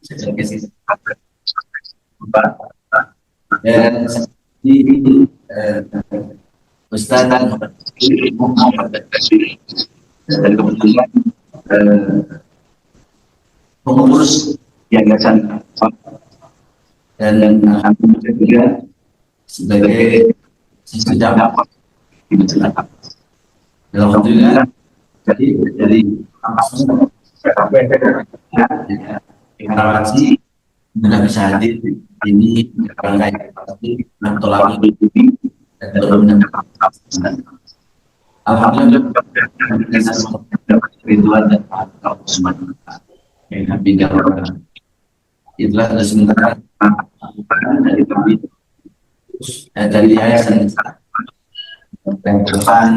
sebagai sisi dan di Ustaz Muhammad dan kebetulan pengurus yayasan dan alhamdulillah juga sebagai sedang dapat alhamdulillah jadi dari deklarasi sudah bisa hadir ini rangkaian tolak ini dan belum alhamdulillah kita dapat ridwan dan semua yang tinggal itulah sementara dari kami dari yayasan yang depan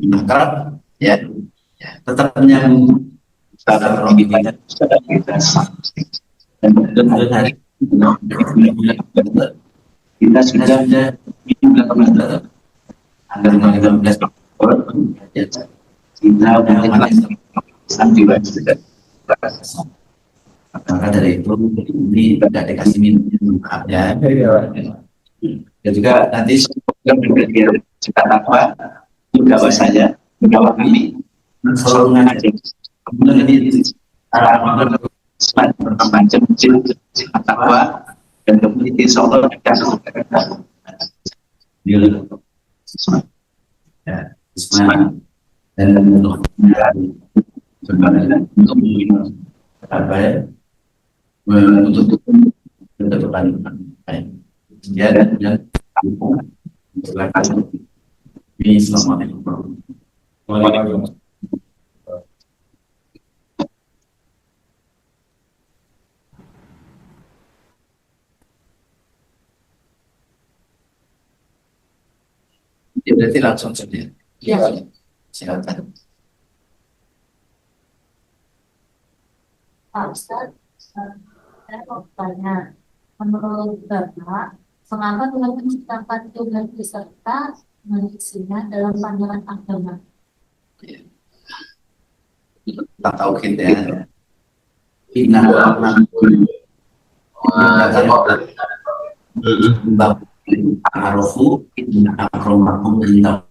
maka ya tetap menyambung secara kita dan betul-betul hari kita sudah 18 agar 15 kita sudah sampai sudah maka dari itu ini tidak dikasih minum maaf ya. Dan juga nanti juga berpikir kita apa pegawai saya, pegawai kami selalu mengajak kemudian ini arah berkembang kecil takwa dan kemudian insya Allah kita dan untuk apa ya untuk depan ya dan silakan ini Assalamualaikum. Waalaikumsalam. Ya berarti langsung saja. Ya. Silakan. Pak Ustaz, saya mau bertanya, menurut Bapak, mengapa Tuhan menciptakan tugas beserta manusia dalam pandangan agama? Kita tahu kita ya. Inna Arofu Inna akromakum indah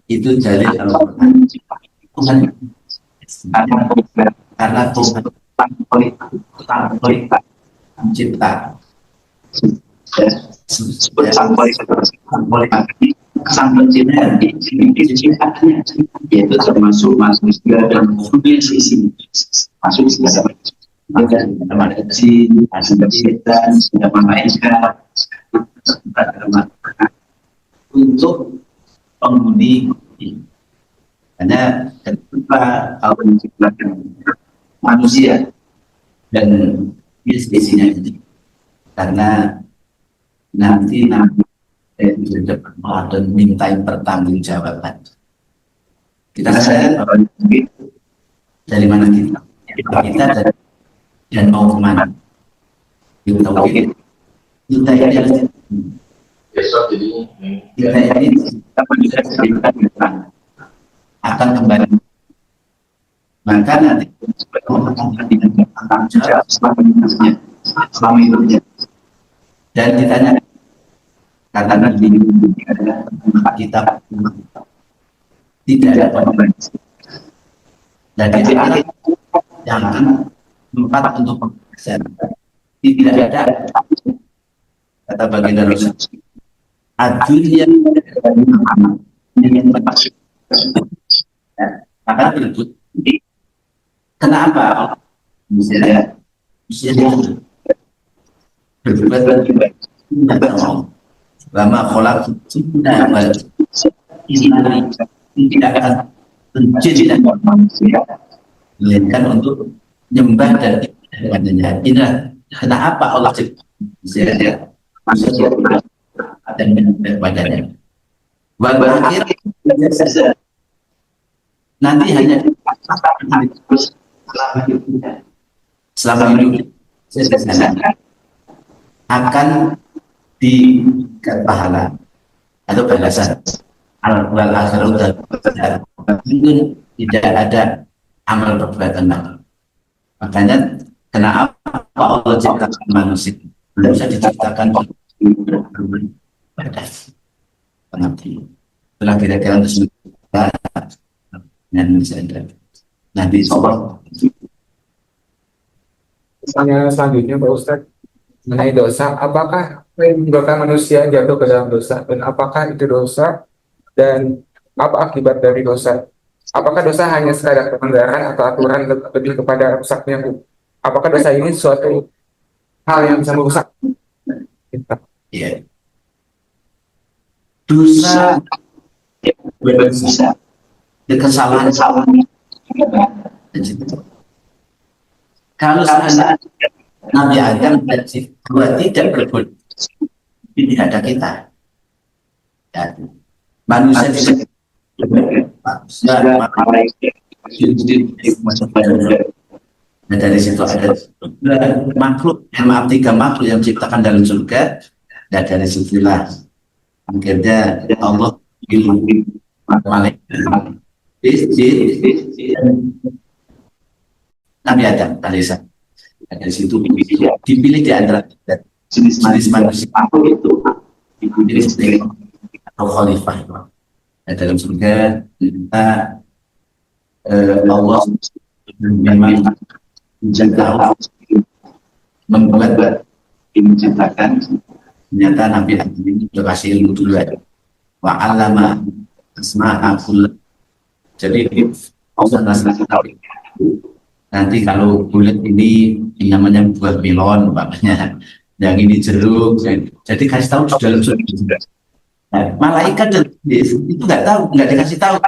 itu jadi Al-Quran Tuhan karena Tuhan mencipta sang pencipta yaitu termasuk manusia dan sisi masuk segala ada manusia, ada setan, ada malaikat, untuk penghuni karena ketika Allah menciptakan manusia dan spesiesnya ini karena nanti ada minta pertanggungjawaban kita sadar dari mana kita dan mau kemana kita ini besok jadi kita ini akan kembali maka nanti akan jawab selama hidupnya dan ditanya karena di adalah tempat kita tidak ada pembenaran dan di akhir yang tempat untuk pembenaran tidak ada kata baginda Rasul adunya yang bermaksud maka berikut kenapa misalnya berbuat baik lama kolak sudah ini tidak akan menjadi dan manusia melainkan untuk nyembah dan ibadahnya. Inilah kenapa Allah cipta manusia dan ibadahnya. Berakhir nanti hanya selama hidup akan diberikan pahala atau balasan al-akhirah dan tidak ada amal perbuatan Makanya kenapa Allah ciptakan manusia? Belum bisa diciptakan pada pengertian. Itulah kira-kira untuk kita dengan misalnya. Nanti soal Pertanyaan selanjutnya Pak Ustadz mengenai dosa, apakah menyebabkan manusia jatuh ke dalam dosa dan apakah itu dosa dan apa akibat dari dosa? Apakah dosa hanya sekadar pelanggaran atau aturan lebih kepada rusaknya? Apakah dosa ini suatu hal yang bisa merusak kita? ya dosa berbisa kesalahan kalau seandainya Nabi Adam dan si Hawa tidak berbuat ini ada kita ya. Manusia tidak nah, dari situ ada makhluk maaf 3 makhluk yang diciptakan dalam surga dan dari situlah akhirnya Allah pilih malaikat Nabi Adam alaihissalam. Dari situ dipilih di antara jenis manusia itu dipilih sebagai atau khalifah. Nah, dalam surga kita Allah memang tahu membuat menciptakan ternyata Nabi Adam ini sudah kasih ilmu dulu ya. Wa 'allama asma'a kull. Jadi Allah ngasih tahu nanti kalau bulat ini namanya buah melon makanya yang ini jeruk jadi kasih tahu di dalam surga. Nah, malaikat dan iblis itu nggak tahu, nggak dikasih tahu.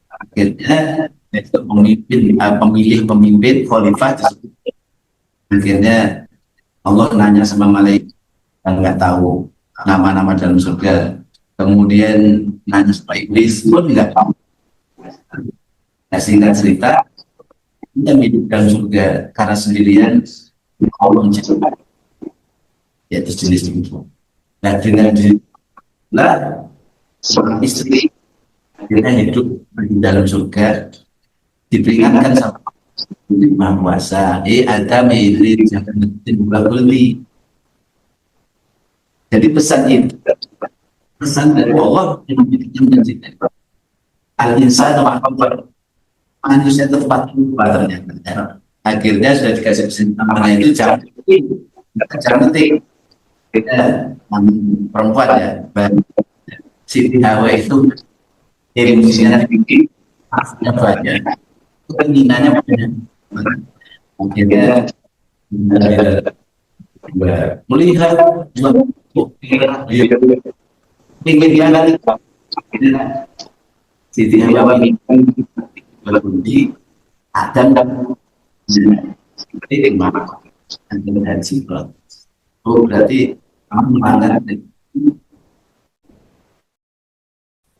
Akhirnya pemilih pemimpin khalifah akhirnya Allah nanya sama malaikat yang nggak tahu nama-nama dalam surga, kemudian nanya sama iblis pun nggak tahu. Nah, singkat cerita kita hidup dalam surga karena sendirian Allah menciptakan yaitu jenis itu. Nah dengan seorang istri kita hidup di dalam surga diperingatkan sama Maha Kuasa Adam ini jangan beli. Jadi pesan dari Allah yang mencintai al-insan manusia tempat lupa ternyata. Akhirnya sudah dikasih pesan itu jangan penting perempuan ya Siti Hawa itu emosinya tinggi aslinya banyak keinginannya banyak akhirnya melihat ingin diangkat Siti Hawa ini berbundi Adam dan seperti yang mana dan sifat. Oh berarti kamu melanggar.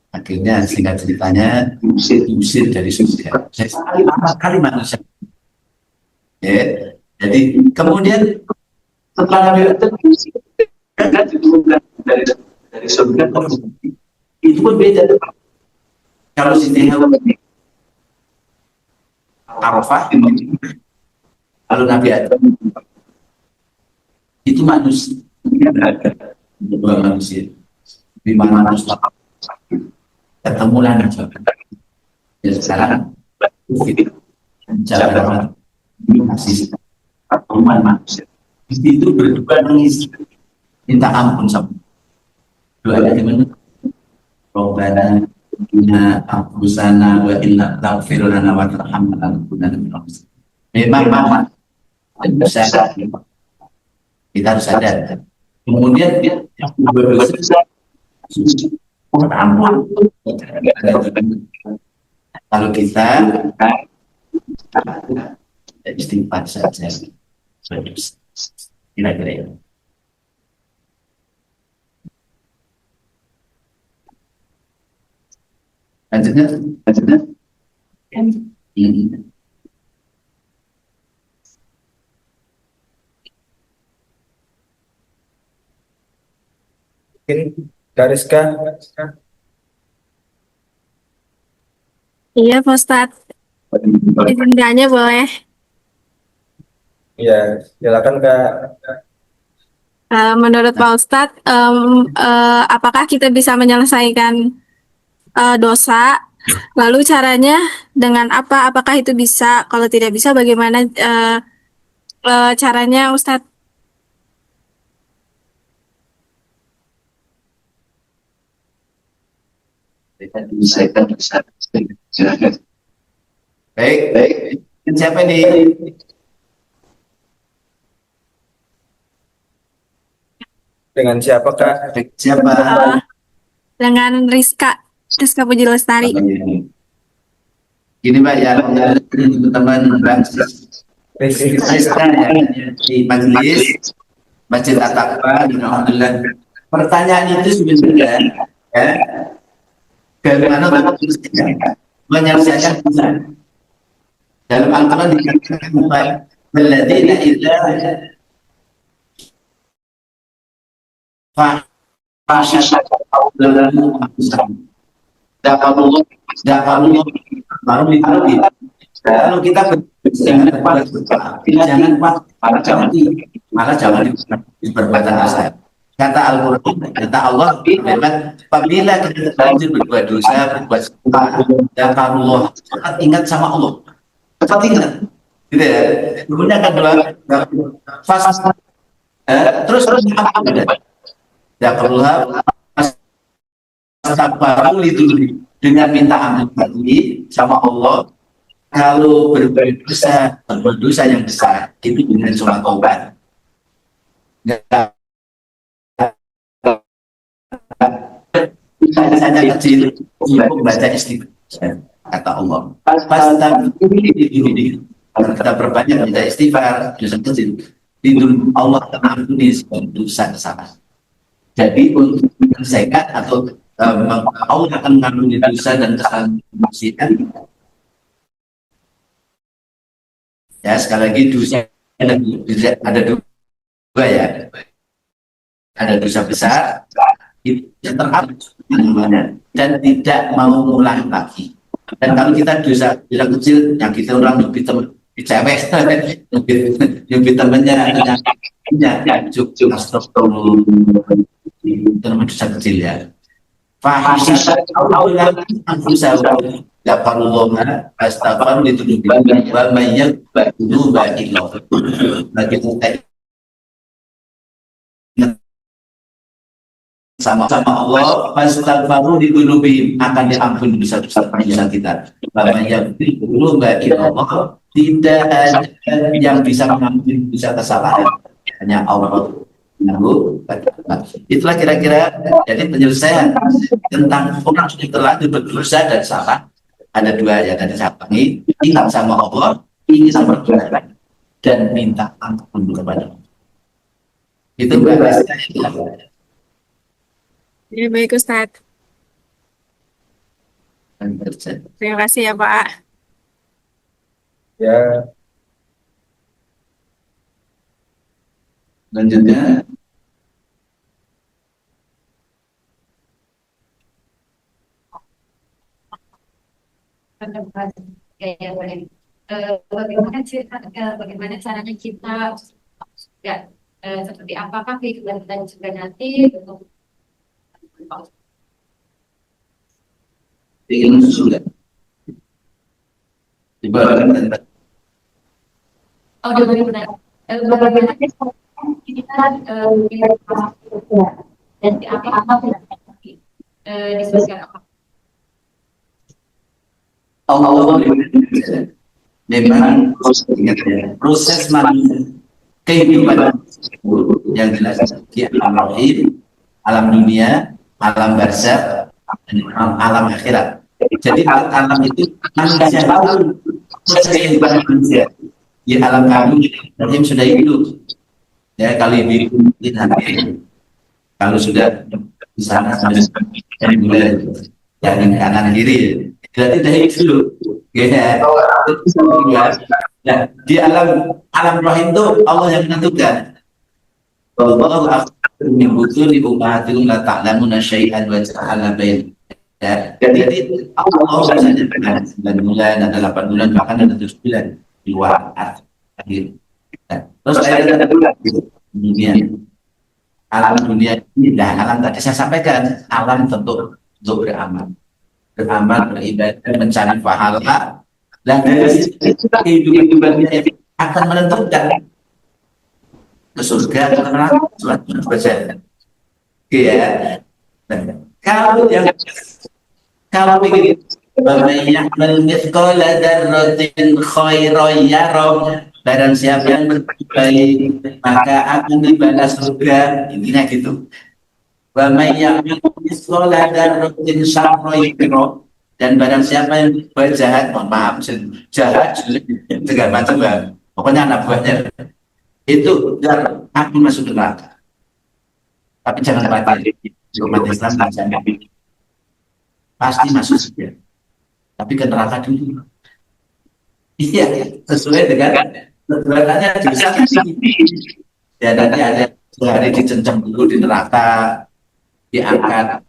Akhirnya singkat ceritanya diusir dari surga. Kali manusia. Ya, jadi kemudian setelah diusir dari surga itu pun beda. Kalau Siti Hawa Arafah kalau Nabi Adam itu manusia dua manusia di mana manusia ketemu lagi ya sekarang jalan masih teman manusia itu berdua nangis minta ampun sama doanya gimana Robbana inna anfusana wa inna taghfir lana wa tarhamna lanakunanna minal memang bisa kita harus sadar. Kemudian dia berdosa ampun. Kalau kita istighfar saja kira-kira. Lanjutnya. Mungkin Dariska. Iya, Pak Ustadz. Izin tanya boleh? Ya, silakan Kak. Menurut Pak Ustadz, apakah kita bisa menyelesaikan dosa? Lalu caranya dengan apa? Apakah itu bisa? Kalau tidak bisa, bagaimana caranya, Ustadz? Saya bisa. Baik, baik. Siapa ini? Dengan siapa Kak? Siapa? Dengan Rizka Puji Lestari. Gini Pak ya, teman-teman Rizky. Rizka ya, di majelis Masjid At-Taqwa, alhamdulillah. Pertanyaan itu sebenarnya ya, bagaimana menyelesaikan dosa. Dalam Al-Quran dikatakan bahwa "Walladzina idza fahsyatu dzalamu anfusahum dzakarullaha baru ditaruh. Kalau kita jangan malah jangan berbuat dosa. Kata Al-Quran, kata Allah, apabila kita terlanjur berbuat dosa, berbuat dzakarullaha, ingat sama Allah. Cepat ingat, gitu ya. Kemudian kedua, terus apa? Dzakarullaha baru itu dengan minta ampun lagi sama Allah. Kalau berbuat dosa yang besar itu dengan sholat taubat. Misalnya kecil, membaca istighfar kata Allah. Kalau kita berbanyak baca istighfar, dosa kecil, itu Allah ampuni dosa kesalahan. Jadi untuk menyelesaikan atau Allah akan mengampuni dosa dan kesalahan manusia. Ya, sekali lagi dosa ada dua ya. Ada dosa besar itu yang terhadap dan tidak mau ulang lagi. Dan kalau kita dosa kecil yang kita orang lebih cewek lebih temannya cukup astagfirullah itu namanya dosa kecil ya. Fahisha aulan anfusahum dzakarullaha astaghfiru lidzunubi wa may yaghfiru dzunub bagi kita sama Allah astaghfiru lidzunubi akan diampuni dosa-dosa kita. Wa may yaghfiru dzunub tidak ada yang bisa mengampuni dosa kesalahan, hanya Allah. Itulah kira-kira jadi penyelesaian tentang orang sudah terlanjur berdosa dan salah. Ada dua ya, tadi saya panggil, ingat sama Allah, ingin sama berdosa dan minta ampun kepada Allah. Itu bahasa. Ya, baik Ustadz. Terima kasih ya Pak. Ya, Selanjutnya bagaimana caranya kita seperti apakah kehidupan kita juga nanti untuk ingin sudah ibaratkan bagaimana kita dan apa disebutkan apa Allah memang ingat ya, proses manusia kehidupan yang jelas di alam lahir, alam dunia, alam barzakh, dan alam akhirat. Jadi alam itu manusia tahu proses kehidupan manusia di alam kami yang sudah hidup. Ya kalau hidup kalau sudah di sana dari mulai dari kanan kiri berarti dari itu ya. Nah, di alam rahim itu Allah yang menentukan. Allah akan menyebutkan di ummatikum la ta'lamuna syai'an wa ja'ala bain. Ya, jadi Allah saja dengan 9 bulan, ada 8 bulan, bahkan ada 7 bulan di luar akhir. Nah, terus ayat kedua gitu. Dunia, alam dunia ini, nah alam tadi saya sampaikan, alam tentu untuk beramal, beribadah, mencari pahala, dan dari situ kehidupan dunia akan menentukan ke surga atau ke neraka. Baca, ya. Nah, kalau ingin ya'mal mithqala dzarratin khairan yarah, barang siapa yang berbuat baik maka akan dibalas surga, intinya gitu. Wa may ya'mal mithqala dzarratin syarran yarah, dan barang siapa yang berbuat jahat, mohon maaf, jahat segala macam, pokoknya anak buahnya itu dan akan masuk ke neraka. Tapi jangan khawatir, umat Islam pasti masuk surga, tapi ke neraka dulu. Iya, sesuai dengan kebenarannya dosa. Ya nanti ada sehari dicencang dulu di neraka, diangkat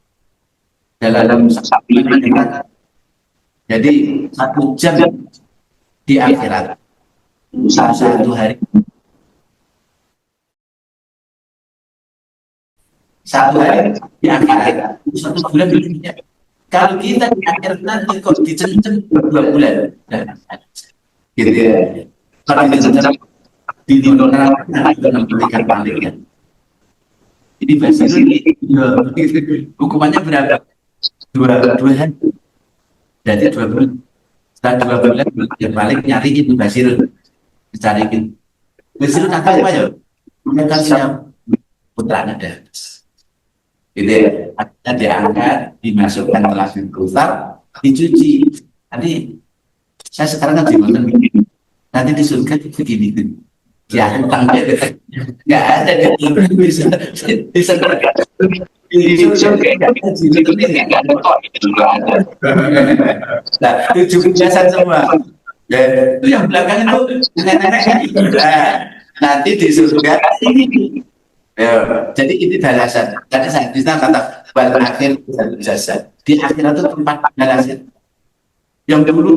dalam sapi neraka. Jadi 1 jam di akhirat, satu hari, 1 hari di akhirat, 1 bulan di dunia. Kalau kita di akhirat nanti kok dicencang 2 bulan, nah, gitu ya. Kalau dicencang di neraka itu memberikan paling. Ini bahasa ini hukumannya berapa? 2 bulan. Jadi 2 bulan. Setelah 2 bulan dia balik nyariin Basir, dicariin. Basir kata apa ya? Mereka siap putranya ada. Gitu ya. Akhirnya diangkat, dimasukkan ke langsung besar, dicuci. Nanti saya sekarang kan dimakan begini. Nanti di surga begini. Ya, tangga nggak ada bisa di surga nah, itu biasa semua. Ya, itu yang belakang itu nenek-nenek. Nah, nanti di surga ya, jadi ini balasan. Karena saya bisa kata bal akhir jasa. Di akhirat itu tempat balasan. Yang dulu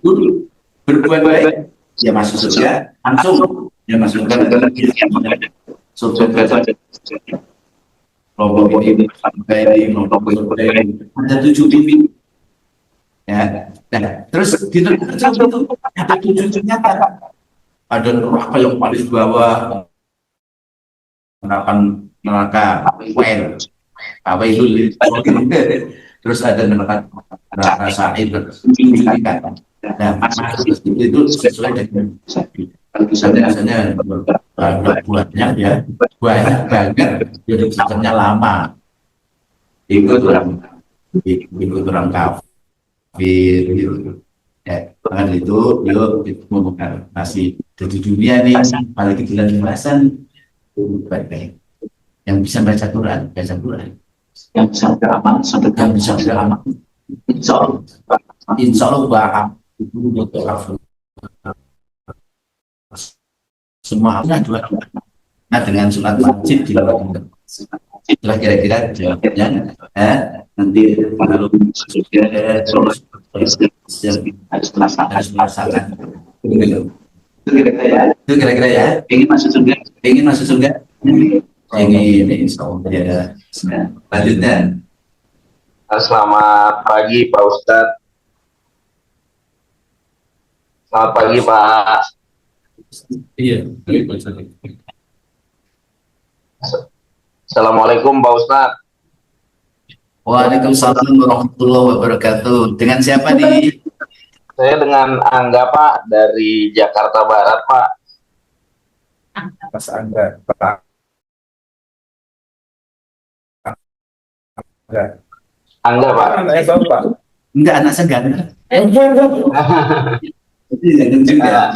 dulu berbuat baik, ya masuk surga langsung, ya masuk surga. Kelompok ini sampai kelompok ini ada 7 pimpin. Ya, nah, terus di neraka itu ada 7 ternyata. Ada neraka yang paling bawah, neraka Wailul. Terus ada neraka Sa'id, 7 tingkatan. Nah, masuk itu sesuai dengan biasanya buatnya ya banyak banget, jadi sistemnya lama. Ikut orang kafir gitu. Ya, bahkan itu yuk ngomongkan masih di dunia nih paling kecilan pembahasan baik-baik. Yang bisa baca Quran, yang bisa beramal, yang bisa beramal. Insya Allah baham itu betul semua hanya 2. Nah, dengan surat wajib dilakukan. Itulah kira-kira jawabnya. Nanti kalau sudah harus merasakan. Itu kira-kira ya. Ingin masuk surga. Ingin insya Allah ya. Lanjutnya. Selamat pagi Pak Ustadz. Selamat pagi Pak. Iya. Assalamualaikum Pak Ustadz. Waalaikumsalam warahmatullahi wabarakatuh. Dengan siapa nih? Saya dengan Angga Pak dari Jakarta Barat Pak. Mas Angga, Pak. Angga Pak. Anaknya Bapak. Enggak, anak saya enggak. Jadi jangan juga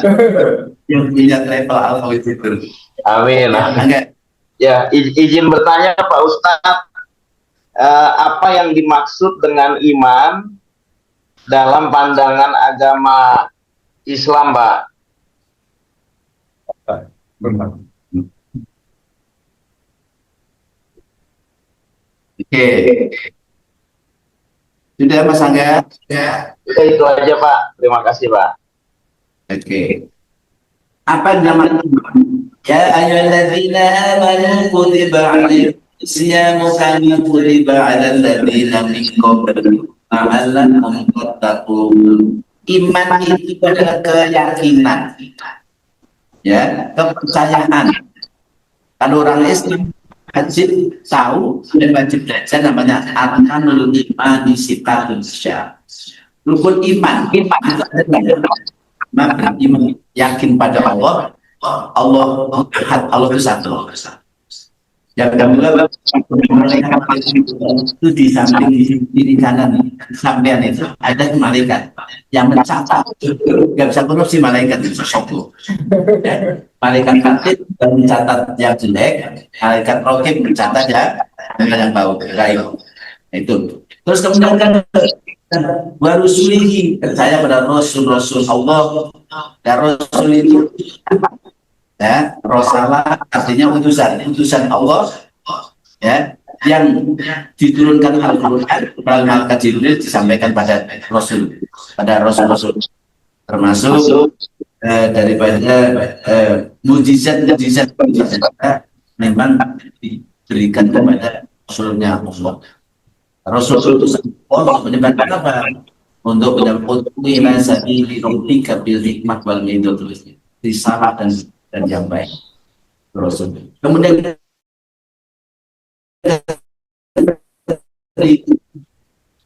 yang punya travel always itu. Amin. Enggak. Ya, izin bertanya Pak Ustadz, apa yang dimaksud dengan iman dalam pandangan agama Islam, Pak? Oke. Sudah Mas Angga? Ya. Itu aja Pak. Terima kasih Pak. Oke. Apa nama? Ya ayyuhalladzina amanu kutiba alaikum siyamu kama kutiba alal ladzina min qablikum la'allakum tattaqun. Iman itu adalah keyakinan, ya, kepercayaan. Kalau orang Islam wajib tahu dan wajib belajar namanya arkanul iman sitatun syah. Rukun iman itu adalah iman, yakin pada Allah. Allah Allah itu satu. Yang kedua itu di samping di kanan sampean itu ada malaikat yang mencatat. Gak bisa korupsi malaikat itu sosok. Malaikat katib mencatat yang jelek, malaikat rokib mencatat yang bau baik. Itu. Terus kemudian kan warusulihi, percaya pada Rasul Allah. Dan Rasul itu ya, Rasalah artinya utusan Allah, ya, yang diturunkan Al-Quran melalui malaikat Jibril disampaikan pada Rasul, termasuk daripada mujizat memang diberikan kepada Rasulnya Allah. Rasul itu Allah menyebarkan apa? Untuk menyambut ila sabili rabbika bil hikmah wal mau'izatil risalah dan yang baik. Rasul. Kemudian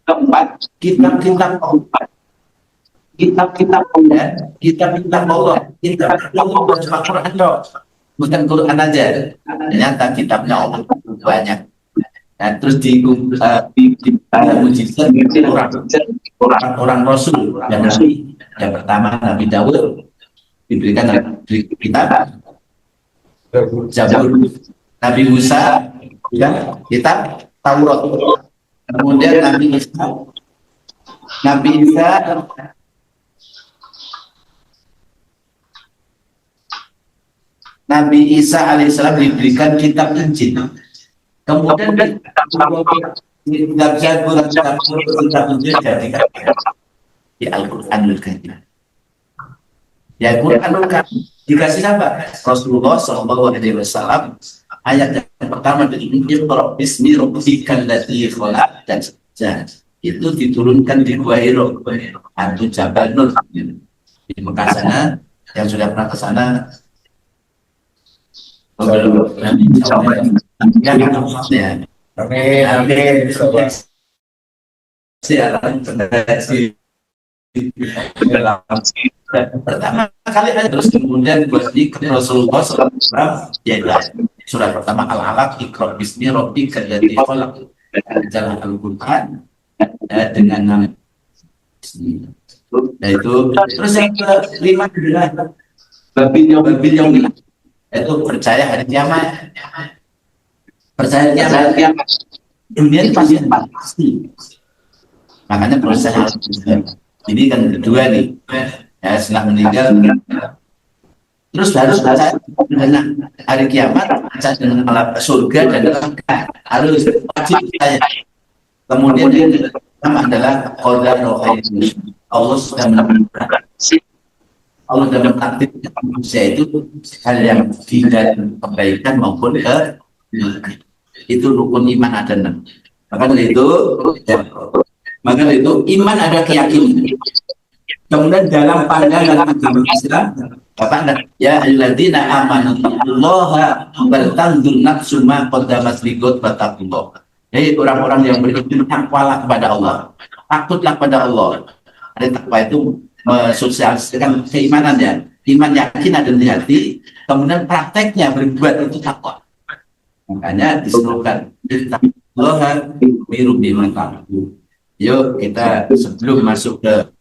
keempat, kitab-kitab Allah, kitab-kitab Allah, Al-Quran loh, bukan Quran aja. Ternyata kitabnya Allah banyak. Nah, terus di mujizat orang Rasul dan Nabi. Yang pertama Nabi Daud diberikan kitab Zabur, Nabi Musa ya kitab Taurat, kemudian Nabi Isa alaihissalam diberikan kitab Injil, kemudian kitab Zabur, kitab Injil jadikan di Al-Quranul Karim. Ya Al-Quranul Karim dikasih apa? Rasulullah SAW. Ayat yang pertama dari Iqra bismi rabbikal ladzi khalaq, dan itu diturunkan di Gua Hira, Atu Jabal Nur di Mekah sana. Yang sudah pernah ke sana pertama kali ada, terus kemudian Rasulullah SAW, yaitu surat pertama Al-Alaq, Iqra bismi rabbikal ladzi khalaq, jalan Al-Quran dengan nama itu. Terus yang kelima adalah babil yaumil, itu percaya hari kiamat. Percaya kiamat dunia ini pasti. Makanya proses ini kan kedua nih, ya, setelah meninggal terus harus percaya dengan hari kiamat, percaya dengan surga dan neraka, harus wajib percaya. Kemudian yang pertama adalah qadar rohani, Allah sudah menentukan, Allah sudah menakdirkan manusia itu hal yang tidak kebaikan maupun itu rukun iman ada 6. Maka itu iman ada keyakinan. Kemudian dalam pandangan agama Islam, ya ayyuhalladzina amanu taqullaha wal tanzur nafsum ma qaddamat lighad wattaqullah. Jadi orang-orang yang beriman takwalah kepada Allah, takutlah kepada Allah. Ada takwa itu mensosialisasikan keimanan, ya, iman yakin ada di hati, kemudian prakteknya berbuat itu takwa. Makanya disuruhkan taqullaha miru biman. Yuk kita sebelum masuk ke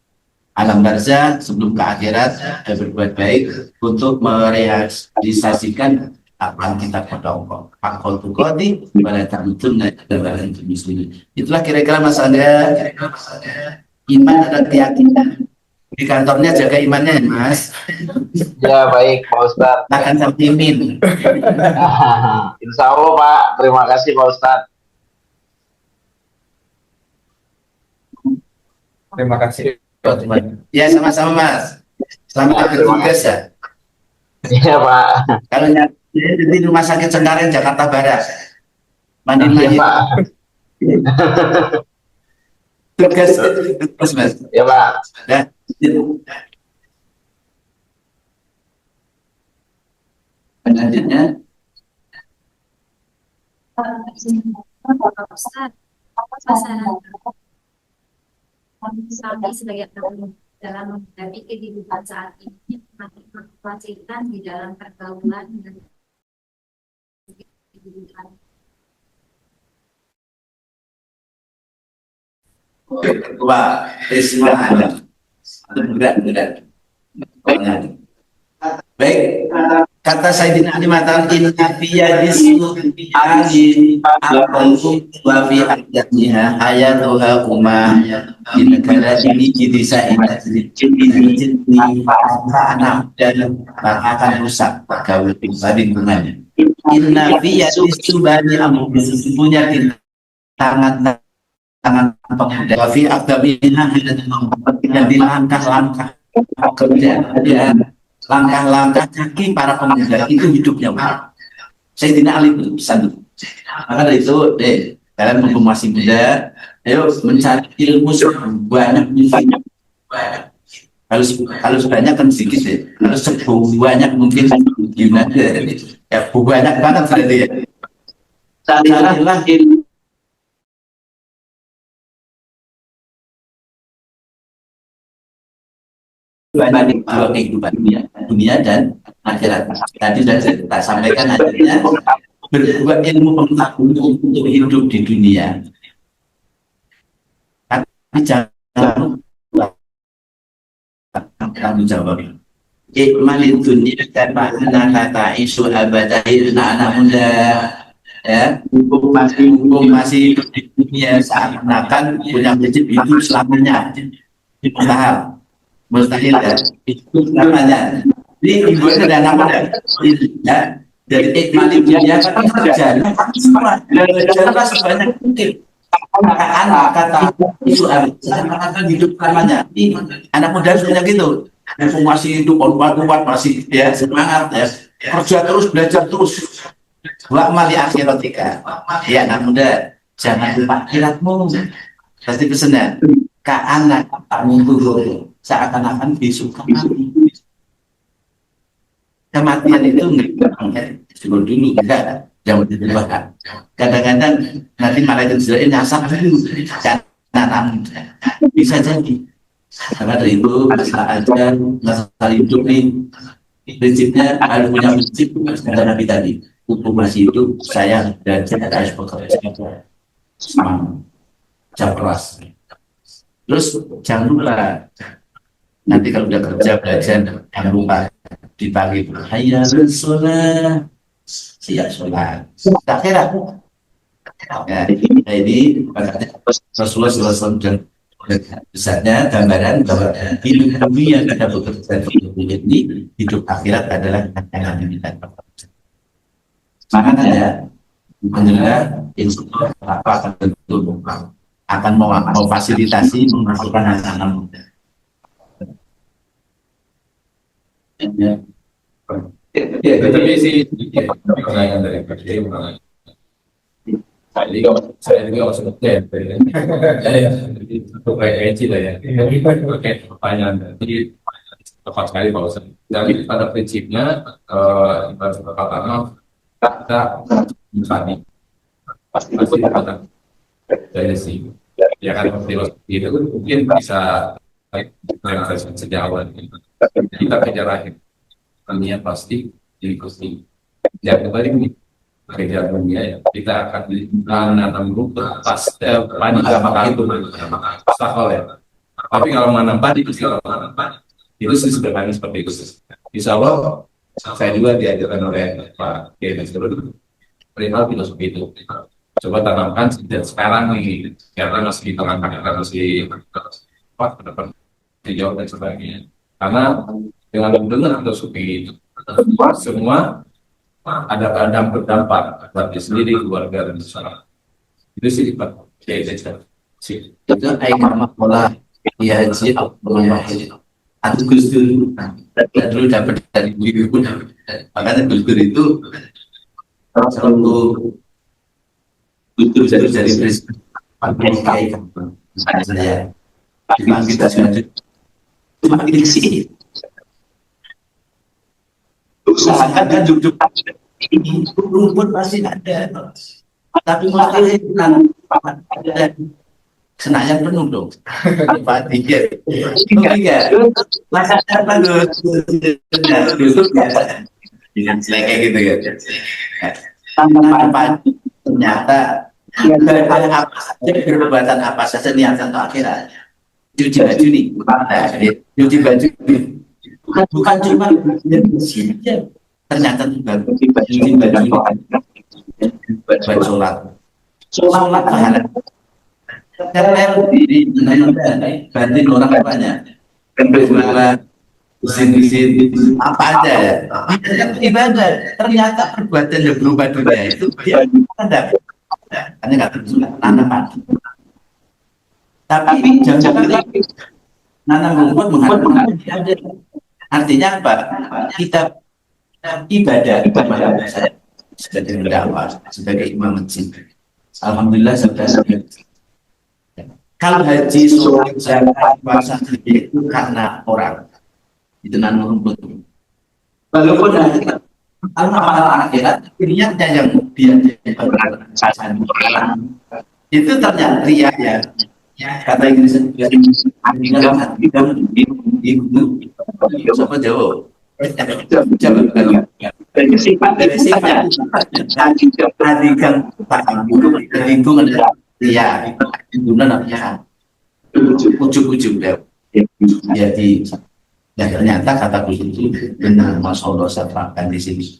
alam barzah, sebelum ke akhirat, berbuat baik untuk merealisasikan apa kita pada Allah. Akal tukodi pada tamutunna dan muslimin. Itulah kira-kira Mas Anda. Iman ada keyakinan. Di kantornya jaga imannya, Mas. Ya baik Pak Ustadz. Akan terpimpin. Insya Allah Pak. Terima kasih Pak Ustadz. Terima kasih. Ya sama-sama Mas. Selamat bertugas ya. Iya Pak. Kalau nyari di Rumah Sakit Cengkareng Jakarta Barat. Mandi Iya lagi. Pak. Tugas terus Mas. Iya Pak. Nah, selanjutnya Ustaz, masalah kami sebagai pelaku dalam menghadapi kehidupan saat ini makin mengkhawatirkan di dalam pergaulan dan kehidupan. Wah, Islam. Berat. Baik, kata Sayyidina Ali Matan inna biyadis angin al-qulub wa fi ahdatiha hayatuha umah di negara ini jadi saya anak dan akan rusak pergaulan lingkungannya. Inna biyadis subhani amru sesungguhnya di tangan pemuda wa fi ahdatiha dan di langkah-langkah kerjaan langkah-langkah kaki para pemuda itu hidupnya Pak. Sayyidina Ali itu pesan. Maka dari itu, kalian mumpung masih muda, ayo mencari ilmu sebanyak. Kalau banyak kan sedikit ya. Kalau sebanyak mungkin gimana? Ya banyak banget berarti ya. Carilah ilmu dibanding kehidupan dunia dan akhirat. Tadi sudah saya sampaikan artinya berbuat ilmu pengetahuan untuk hidup di dunia. Tapi jangan lupa tanggung jawab. Ikmalin dunia dan makna kata isu abadai anak muda. Ya, hukum masih hidup di dunia seakan-akan punya prinsip hidup selamanya. Mustahil ya, itu namanya. Ini ibu ada nama ya, dari ikmali dunia kan kerjaan sebanyak mungkin. Anak kata isu akan hidup namanya. Anak muda sebanyak itu. Masih hidup kuat masih ya semangat ya. Kerja terus belajar terus. Wa mali akhiratika. Ya anak muda, jangan lupa akhiratmu. Pasti pesannya. Ka anak minggu seakan-akan besok mati. Kematian itu enggak dulu enggak jauh dilupakan. Kadang-kadang nanti malaikat Israel nyasar jangan bisa jadi. Karena dari itu masalah ajar, masalah hidup ini prinsipnya harus punya prinsip kata Nabi tadi. Hukum masih hidup, saya dan saya harus bekerja semangat, jam keras. Terus jangan lupa nanti kalau udah kerja belajar jangan lupa di pagi hayya sholat siap sholat akhirat ya ini Rasulullah SAW dan besarnya gambaran bahwa hidup dunia yang kita bekerja di dunia ini hidup akhirat adalah yang kita makanya alhamdulillah insya Allah akan tentu akan mau fasilitasi memasukkan anak-anak muda. Ya, tapi sih pertanyaan dari Pak Kiai mengenai saya juga masuk ke jadi untuk PNC lah ya. Oke, pertanyaan jadi tepat sekali Pak Ustaz. Dan pada prinsipnya ibarat kata kita misalnya pasti kata dari sih ya kan itu mungkin bisa sejak awal kita kejar akhir dunia pasti diikuti ya kembali nih kejar dunia ya kita akan menanam rumput pas padi apakah itu stakol ya tapi kalau menanam padi itu sederhana seperti itu insya Allah saya juga diajarkan oleh Pak Kiai Nasrul perihal filosofi itu coba tanamkan sejak sekarang nih karena masih di tengah kita masih ke depan dijawab dan sebagainya karena dengan mendengar filosofi itu semua ada berdampak bagi sendiri keluarga dan masyarakat itu sih Pak Kiai sih Itu ayat pola ya haji Atau Gus Dur, dan dulu dapat dari ibu pun, makanya Gus Dur itu selalu Gus Dur dari presiden Kiai saya dipanggil cuma diksi usahakan dan duduk ini rumput pasti ada, tapi masalahnya ada Senayan penuh dong. Apa tiga? Tiga. Masa apa dulu? Dengan kayak gitu ya. Tanpa ternyata ada apa saja, perbuatan apa saja niatan atau akhirat. Cuci baju nih, cuci baju bukan cuma saja. Ternyata juga cuci baju buat sholat pahala. Karena di bantuin orang banyak, berjualan, disin apa aja ya, ibadah. Ternyata perbuatan yang berubah dunia itu dia ada, hanya nggak terjadi tanaman. Tapi jangan nanam rumput menghadapi ada. Artinya apa? Kita ibadah saya sebagai pendakwah, sebagai imam masjid. Alhamdulillah sudah. Kalau haji, sholat, zakat, puasa itu karena orang itu nanam rumput. Walaupun amal akhirat niatnya yang dia itu ternyata ria ya. Kata Inggris dalam hati kamu ibu siapa Jawa. Dari sifatnya tadi kan paham lingkungan ya, guna namanya ujung-ujung deh. Jadi, ya ternyata kata Gus itu benar, Masya Allah saya terapkan di sini.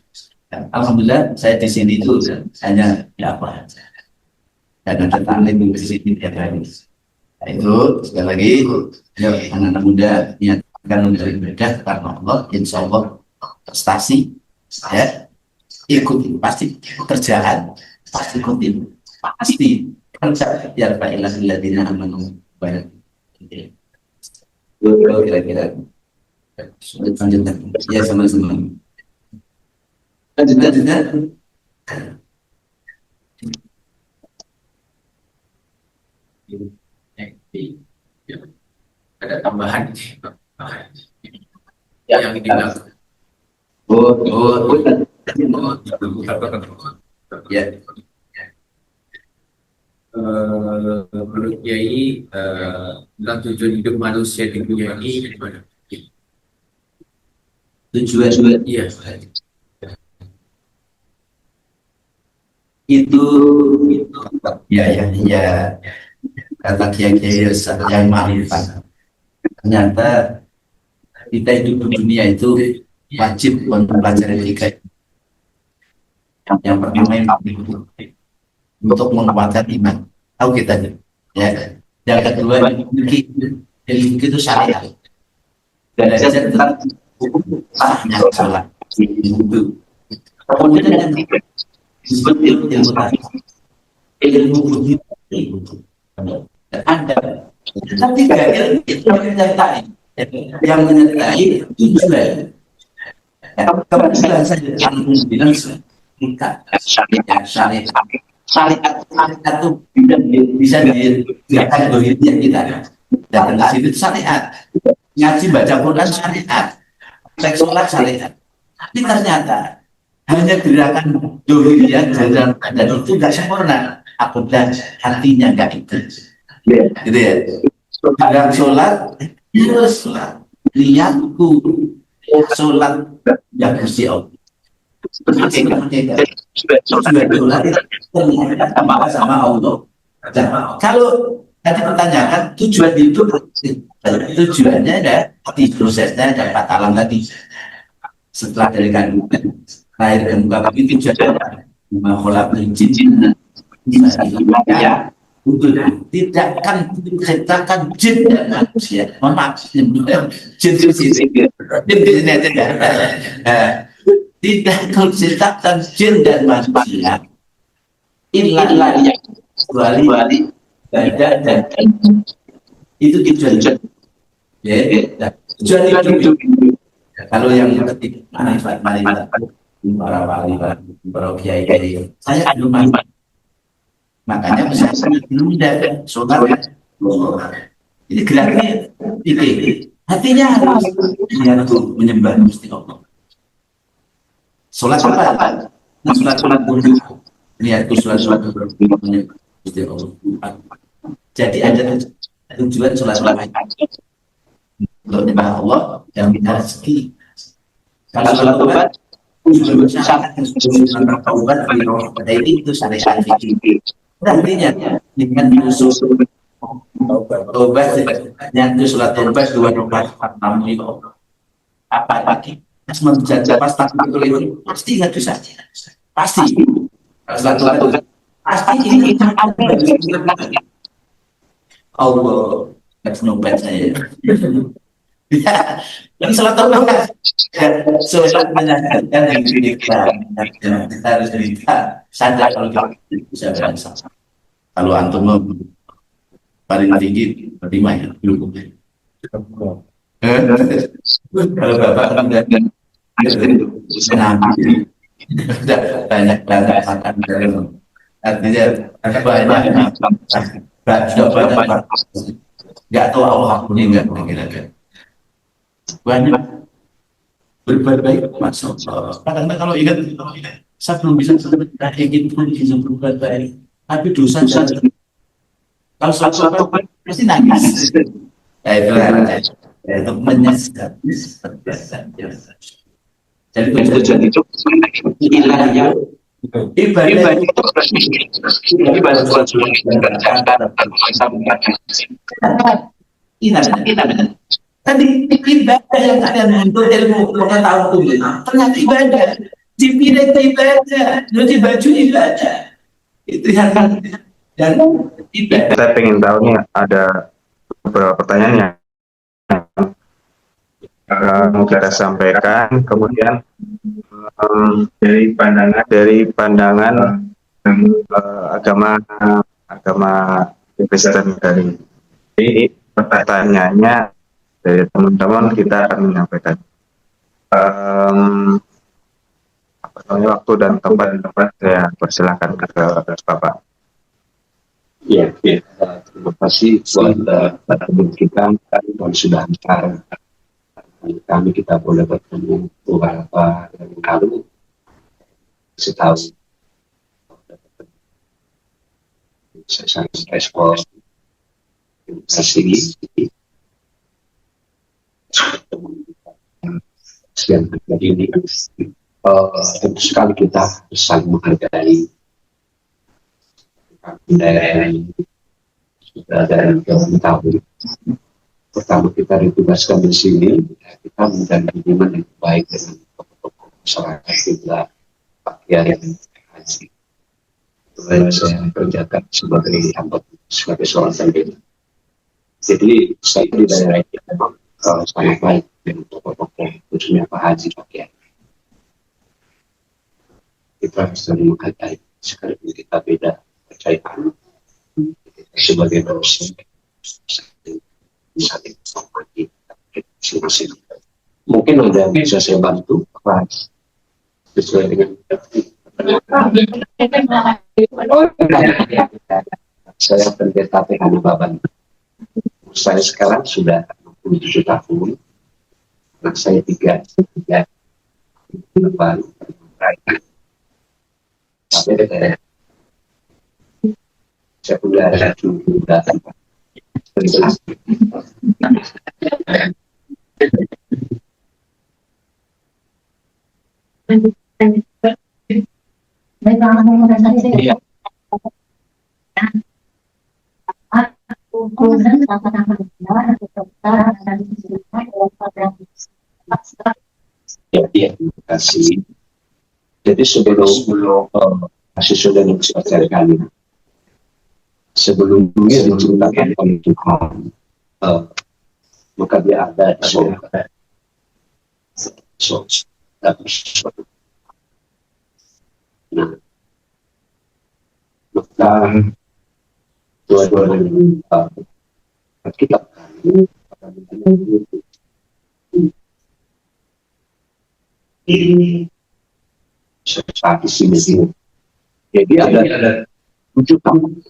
Dan alhamdulillah saya di sini itu hanya apa? Dan ada talim di sini tiap hari. Nah, itu sekali lagi, ya anak-anak muda niatkan untuk ibadah karena Allah, insya Allah prestasi, ya ikuti pasti kerjaan, pasti ikutin, pasti. Ya Pak Ilahiladina amanu banyak kira-kira lanjutkan ya sama-sama lanjutkan ada tambahan yang dibilang ya menurut Kiai tentang tujuan hidup manusia di dunia ini gimana? Tujuan Iya. Itu ya kata Kiai yang marifat. Ternyata kita hidup di dunia itu wajib mempelajari tiga. Yang pertama yang untuk menguatkan iman, tahu kita ya. Yang kedua ilmu itu syariat. Dan ada tentang hukum sahnya sholat itu. Kemudian yang ketiga disebut ilmu tadi, ilmu begitu. Ada tiga ilmu itu yang menyertai tujuan. Kebetulan saja yang bilang kita syariat itu bisa dikategorikan kita. Dan di situ syariat, ngaji baca Quran syariat, sholat syariat. Tapi ternyata hanya gerakan dohiriyah dan itu nggak sempurna. Apabila hatinya nggak itu, gitu ya. Gerakan sholat, sholat, niatku sholat yang Gusti Allah. Sama Allah. Kalau tadi pertanyakan tujuan itu, tujuannya ada di prosesnya ada 4 alam tadi. Setelah dari kandungan lahir ke muka bumi tujuannya mengolak jin ya untuk tidak akan menciptakan jin dan manusia. Mohon maaf, jin di sini tidak menciptakan jin dan manusia illa yang kecuali dan itu tujuan ya. Tujuan itu. Kalau yang ketik manfaat para wali, para kiai, saya belum manfaat. Makanya saya belum ada sholat. Ini geraknya itu. Hatinya harus menyembah Gusti Allah. Sholat apa? Sholat niatku sholat menyembah Gusti Allah. Jadi ada tujuan sholat untuk menyembah Allah yang minta rezeki. Kalau sholat obat, sangat obat pada itu syariat fikih. Artinya dengan khusus obat yang itu sholat obat 2 rakaat tamu itu apa lagi? Pas menjaga pas takbir itu pasti nggak bisa. Pasti. Sholat obat pasti ini Allah nggak nyobat saya. Ya, yang sholat obat sholat menyadarkan diri kita harus sadar kalau kita bisa bangsa. Kalau antum paling tinggi berlima ya belum. Kalau bapak kan senang banyak makan artinya banyak sudah banyak nggak tahu Allah ini nggak kira-kira banyak berbuat baik masuk. Kadang-kadang kalau ingat saya belum bisa ingin berbuat baik, tapi dosa kalau suatu pasti nangis. Itu menyesal. Jadi tujuan itu ilahnya ibadah tadi ibadah yang kalian menuntut ilmu pengetahuan ternyata ibadah dipilih ibadah jadi baju ibadah itu yang ibadah. Saya ingin tahu nih ada beberapa pertanyaan yang mau kita sampaikan, kemudian dari pandangan agama Kristen dari pertanyaannya dari teman-teman kita akan menyampaikan waktu dan tempat saya persilakan ke Bapak. Ya, terima kasih buat teman kita yang sudah bicara. Kami kita boleh bertemu beberapa yang lalu setahu saya respon kasih yang terjadi ini tentu sekali kita saling menghargai daerah yang dari tahun. Pertama kita ditugaskan di sini, kita menjalin hubungan yang baik dengan tokoh-tokoh masyarakat juga Pak Kiai Haji. Saya kerjakan sebagai anggota sebagai seorang pembina. Jadi saya di daerah ini memang sangat baik dengan tokoh-tokoh khususnya Pak Haji Pak Kiai. Kita saling menghargai sekalipun kita beda percayaan sebagai manusia. Saling menghormati masing-masing. Mungkin ada yang bisa saya bantu kelas sesuai dengan saya pendeta PKN Baban. Saya sekarang sudah 67 tahun. Anak saya 3 baru. Tapi saya sudah ada juga ya, terima kasih. Jadi sebelum kasih sudah disampaikan sebelumnya diceritakan oleh Tuhan, maka dia ada nah, maka dua-duanya kitab kami saat di sini. Jadi ada 7 tahun.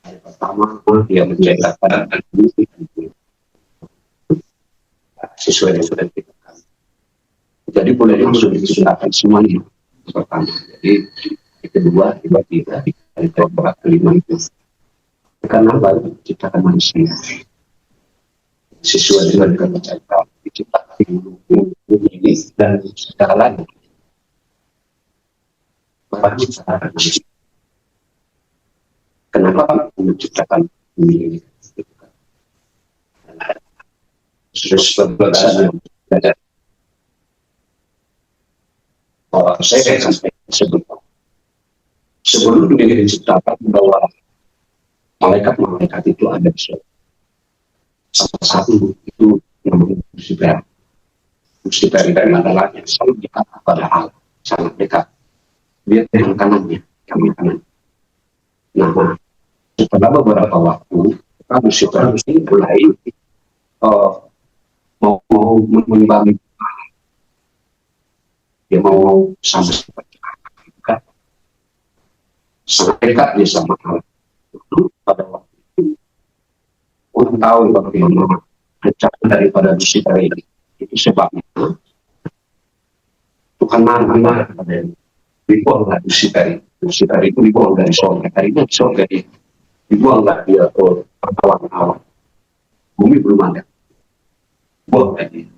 Yang pertama dia mencetakkan sesuai dengan sudah ditentukan. Jadi boleh langsung diciptakan semuanya. Pertama, jadi yang kedua, tiba-tiba dari kelompok kelima itu karena baru diciptakan manusia sesuai dengan kepercayaan diciptakan bumi ini dan segalanya baru diciptakan manusia. Kenapa menciptakan bumi ini? Terus pembahasan yang ada. Saya akan sebelum dunia diciptakan bahwa malaikat-malaikat itu ada di surga. Salah satu itu namanya Lucifer. Lucifer itu adalah yang selalu dekat pada Allah, sangat dekat. Dia yang kanannya, kami kanan. Nah, setelah beberapa waktu, Lucifer ini mulai mau mengimbangi, dia mau sama seperti Allah, sangat dekat dia sama Allah. Pada waktu itu, orang tahu bagaimana rencana daripada Lucifer ini. Itu sebabnya Tuhan marah pada dibuang dari Lucifer. Lucifer itu dibuang dari surga. Tadinya di surga dia dibuang dia ke awan-awan. Bumi belum ada. Buang lagi.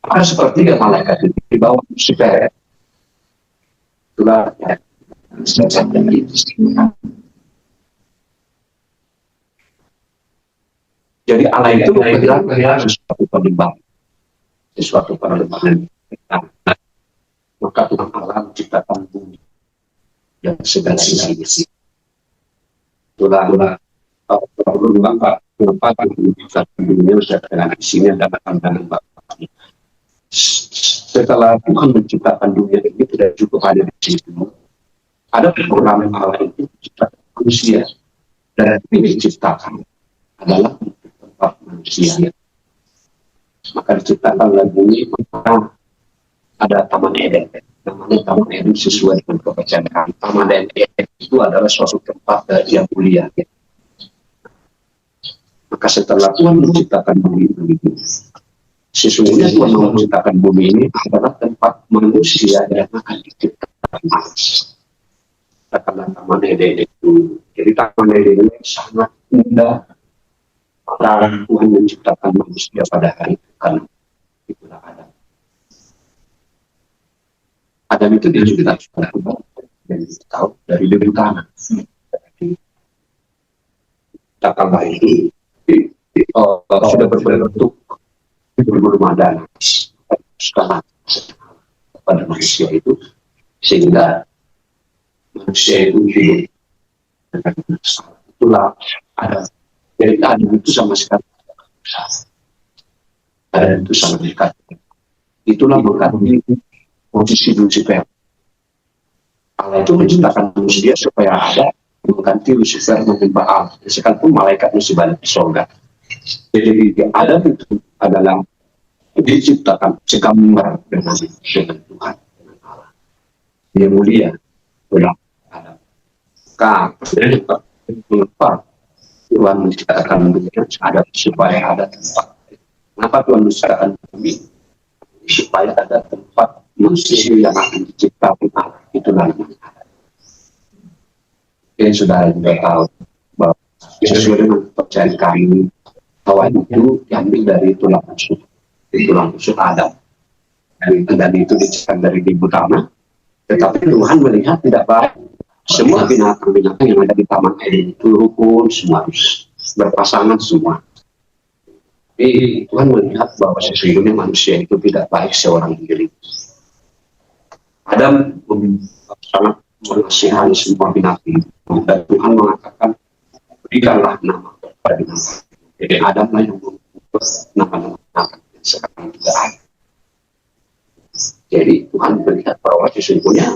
Maka seperti yang malaikat itu di bawah Lucifer. Itulah ya. Jadi Allah itu menjelaskan sesuatu penerbangan. Maka Tuhan Allah menciptakan bumi dan segala isinya. Itulah kenapa menciptakan dunia dengan isinya dan pandangan Bapa. Setelah Tuhan menciptakan dunia ini tidak cukup ada di situ. Ada program Allah itu menciptakan manusia dan ini diciptakan adalah tempat manusia. Maka diciptakan bumi, maka ada Taman Eden. Namanya Taman Eden sesuai dengan kepercayaan. Taman Eden itu adalah suatu tempat yang mulia. Maka setelah Tuhan menciptakan bumi ini, sesungguhnya Tuhan menciptakan bumi ini adalah tempat manusia yang akan diciptakan. Karena Taman Eden itu, jadi Taman Eden ini sangat indah. Karena Tuhan menciptakan manusia pada hari itu, karena itulah Adam. Adam itu diciptakan pada Tuhan dan tahu dari debu tanah. Ciptakanlah itu sudah berbentuk bermada sekarang pada manusia itu, sehingga manusia itu hidup. Itulah ada. Jadi Adam itu sama sekali Adam itu sangat dekat. Itulah mengganti posisi Lucifer. Allah itu menciptakan manusia supaya ada mengganti Lucifer menyembah Allah. Sekalipun malaikat masih banyak di surga. Jadi Adam itu adalah diciptakan segambar dengan Tuhan, dengan Allah. Dia mulia, sudah Adam. Mengapa Tuhan menciptakan bumi ada supaya ada tempat. Kenapa Tuhan menciptakan bumi? Supaya ada tempat manusia yang akan diciptakan Allah. Itulah yang ada. Ini sudah tahu bahwa sesuai dengan kepercayaan kami bahwa itu diambil dari tulang rusuk Adam. Dan itu diciptakan dari ibu tanah. Tetapi Tuhan melihat tidak baik. Semua binatang-binatang yang ada di Taman Eden itu rukun, semua harus berpasangan semua. Tapi Tuhan melihat bahwa sesungguhnya manusia itu tidak baik seorang diri. Adam sangat mengasihani semua binatang. Dan Tuhan mengatakan, berikanlah nama kepada binatang. Jadi Adamlah yang membuat nama-nama binatang yang sekarang tidak ada. Jadi Tuhan melihat bahwa sesungguhnya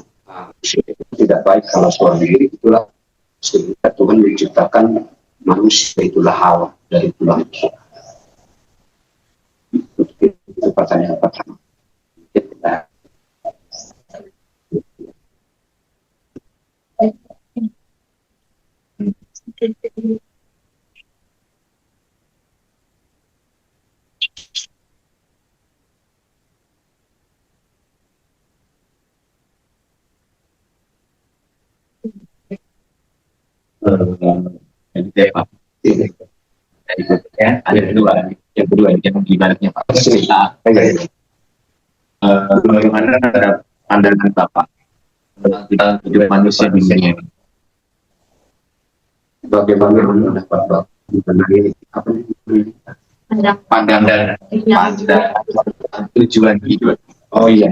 tidak baik kalau seorang diri. Itulah sehingga Tuhan menciptakan manusia, itulah Hawa dari tulang rusuk. Itu pertanyaan pertama. Jadi Pak, ya, ada yang kedua yang ibaratnya Pak cerita, bagaimana pandangan Bapak tentang hidup manusia di dunia ini? Bagaimana pendapat Bapak mengenai ini? Apa ini? Pandangan tujuan hidup. Oh iya,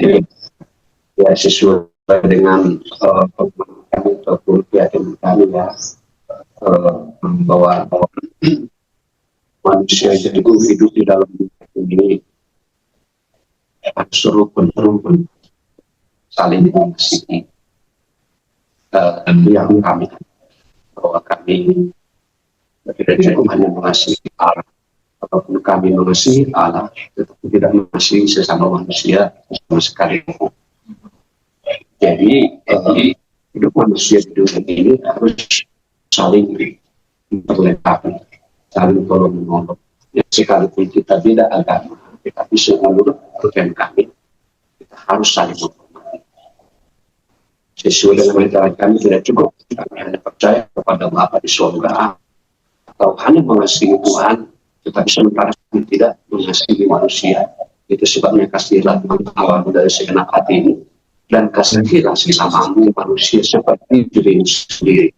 ya sesuai dengan pemahaman kami ataupun keyakinan kami ya, bahwa manusia itu hidup di dalam dunia ini harus rukun saling mengasihi. Yang kami, bahwa kami tidak cukup hanya mengasihi Allah, ataupun kami mengasihi Allah, tetapi tidak mengasihi sesama manusia sama sekali. Jadi hidup manusia di dunia ini harus saling memperlengkapi, saling tolong menolong. Ya, sekalipun kita beda agama, tetapi menurut kepercayaan kami, kita harus saling menghormati. Sesuai dengan ajaran kami tidak cukup kami hanya percaya kepada Bapa di surga atau hanya mengasihi Tuhan, tetapi sementara kami tidak mengasihi manusia. Itu sebabnya kasihlah Tuhan Allah dari segenap hati ini, dan kasihilah sesamamu manusia seperti dirimu sendiri.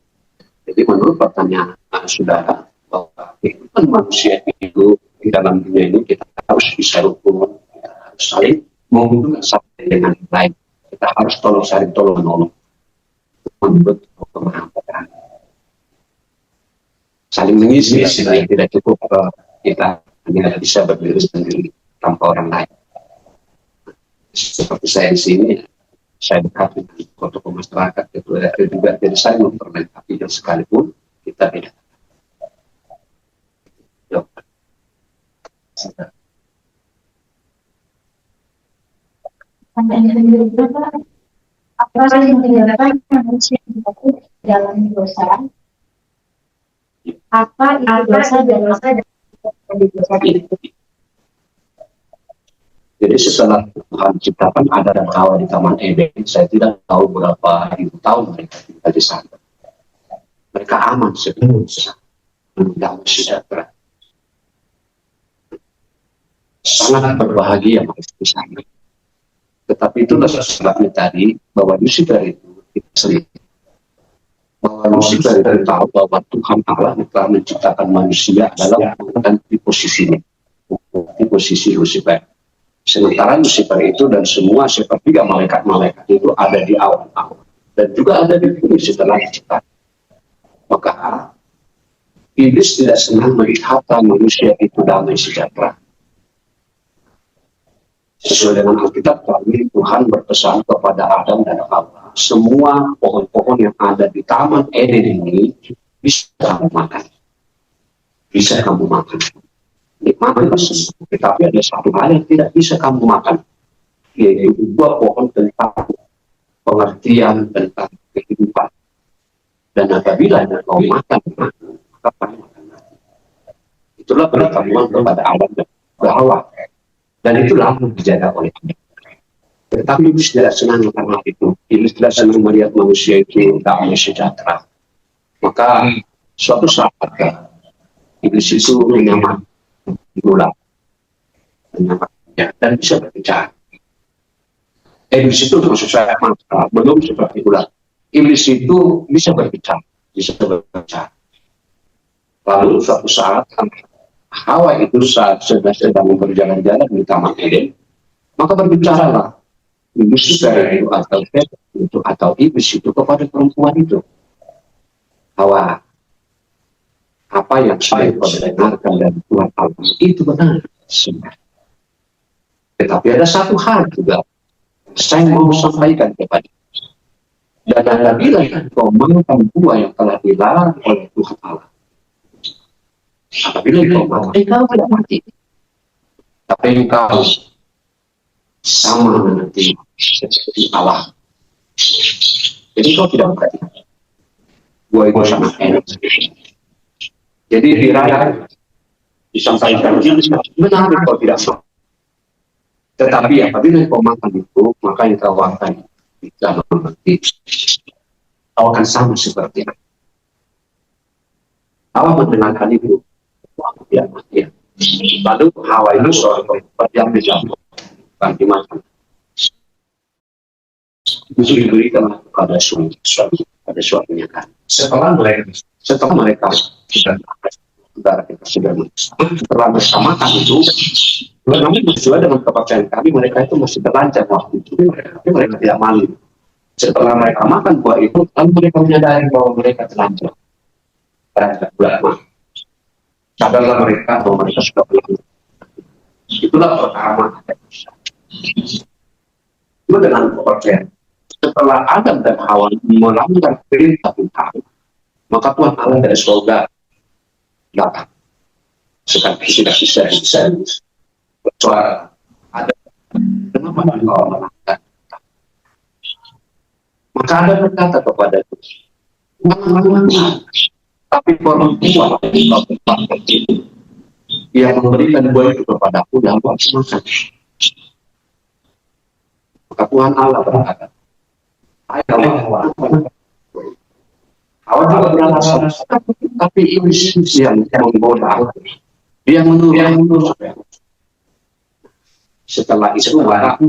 Jadi menurut pertanyaan saudara, bahwa kehidupan manusia itu di dalam dunia ini kita harus bisa rukun, kita harus saling menghubungkan satu dengan yang lain. Kita harus saling tolong menolong. Menurut pemahaman saling mengisi, yang tidak cukup kita hanya bisa berdiri sendiri tanpa orang lain. Seperti saya di sini, saya dekat dengan tokoh masyarakat, itu juga jadi saya memperlengkapi dan sekalipun kita beda. Apa yang menyebabkan manusia jatuh dalam dosa? Apa itu dosa dan dosa itu? Jadi setelah Tuhan ciptakan Adam dan Hawa di Taman Eden, saya tidak tahu berapa ribu tahun mereka tinggal di sana. Mereka aman sebetulnya, damai sejahtera, sangat berbahagia mereka di sana. Tetapi itulah sebabnya tadi bahwa Lucifer itu kita sendiri, bahwa Lucifer itu tahu bahwa Tuhan Allah telah menciptakan manusia adalah di posisinya, di posisi Lucifer. Sementara Lucifer itu dan semua sepertiga malaikat-malaikat itu ada di awal-awal dan juga ada di bumi setelah diciptakan. Maka iblis tidak senang melihat manusia itu damai sejahtera. Sesuai dengan Alkitab kami, Tuhan berpesan kepada Adam dan Hawa, semua pohon-pohon yang ada di Taman Eden ini bisa kamu makan, bisa kamu makan. Nikmati semua, tetapi ada satu hal yang tidak bisa kamu makan, yaitu buah pohon tentang pengertian tentang kehidupan. Dan apabila kau makan, maka kamu makan. Itulah perintah kepada Adam dan Hawa, dan itulah yang dijaga oleh Adam. Tetapi iblis tidak senang karena itu. Iblis tidak senang melihat manusia itu damai sejahtera. Maka suatu saat iblis itu menyamar ular, dan bisa berbicara. Iblis itu maksud saya belum seperti ular. Iblis itu bisa berbicara, Lalu suatu saat Hawa itu saat sedang berjalan-jalan di Taman Eden, maka berbicaralah iblis itu atau iblis itu kepada perempuan itu, Hawa, apa yang saya dengarkan dari Tuhan Allah itu benar semua. Tetapi ada satu hal juga saya mau sampaikan kepada, dan apabila kau makan buah yang telah dilarang oleh Tuhan Allah, apabila kau makan, engkau tidak mati, tapi engkau sama nanti seperti Allah. Jadi kau tidak mati. Buah itu sangat enak. Jadi diraya disampaikan benar kau tidak mau. Tetapi apabila kau makan itu, maka yang kau akan bisa mengerti. Kau akan sama seperti Hawa mendengarkan itu. Ya, ya. Lalu Hawa itu seorang perempuan yang dijatuh, bukan dimakan. Itu diberikan kepada suaminya kan. Setelah mereka setelah bersamakan itu, kami sesuai dengan kepercayaan kami, mereka itu masih terlanjur waktu itu, tapi mereka tidak malu. Setelah mereka makan buah itu, lalu mereka menyadari bahwa mereka terlanjur. Sadarlah mereka bahwa mereka sudah berlaku. Itulah pertama. Itu dengan kepercayaan. Setelah Adam dan Hawa melanggar perintah Tuhan, maka Tuhan Allah dari surga datang. Sekarang tidak bisa bersuara. Ada kenapa engkau melanggar? Maka Adam berkata kepada Tuhan, tapi orang tua yang memberikan buah itu kepadaku dan aku harus makan. Maka Tuhan Allah berkata, Hawa juga beralasan, tapi iblis yang menggoda, dia menurut. Setelah itu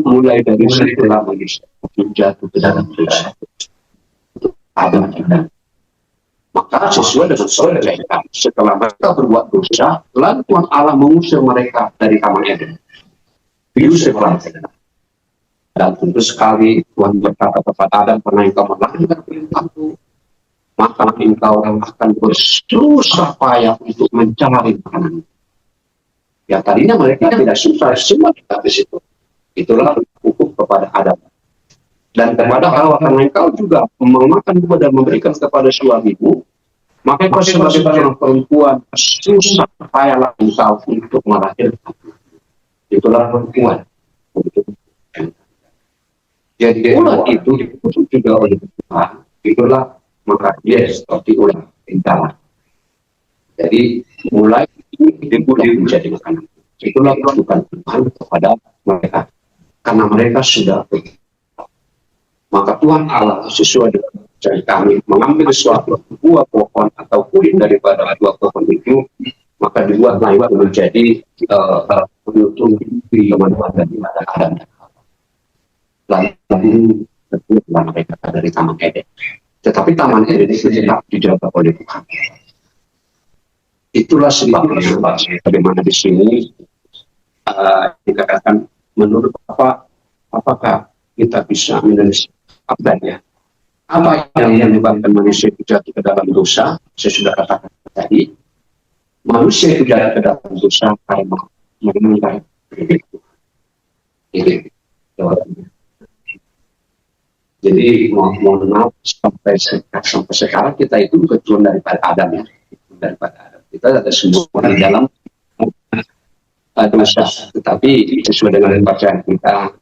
mulai dari situlah manusia jatuh ke dalam dosa. Ada tidak. Maka sesuai dengan mereka, setelah mereka berbuat dosa, lalu Tuhan Allah mengusir mereka dari Taman Eden. Diusir mereka. Dan tentu sekali Tuhan berkata kepada Adam, pernah engkau melanggar perintahku, maka engkau akan bersusah payah untuk mencari makanan. Ya tadinya mereka tidak susah, semua kita di situ. Itulah hukum kepada Adam. Dan kepada Hawa, karena engkau juga memakan buah dan memberikan kepada suamimu, maka kau sebagai seorang perempuan susah payahlah engkau untuk melahirkan. Itulah perempuan. Jadi ular itu diputus juga oleh Tuhan. Itulah maka dia seperti ular pintaran. Jadi mulai dibuat menjadi makanan. Itulah bukan Tuhan kepada mereka, karena mereka sudah begitu. Maka Tuhan Allah sesuai dengan percaya kami mengambil suatu buah pohon atau kulit daripada buah pohon itu, maka dibuatlah itu menjadi penutup di kemanfaatan di mata Adam. Lalu terbuatlah mereka dari Taman Eden. Tetapi Taman Eden itu tidak dijaga oleh Tuhan. Itulah sebabnya bagaimana di sini dikatakan menurut apakah kita bisa menulis abadnya? Apa yang menyebabkan manusia itu jatuh ke dalam dosa? Saya sudah katakan tadi, manusia itu jatuh ke dalam dosa karena mengenai ini jawabannya. Jadi mohon maaf sampai sekarang kita itu keturunan daripada Adam ya, daripada Adam. Kita ada semua di dalam dosa, tetapi sesuai dengan kepercayaan kita.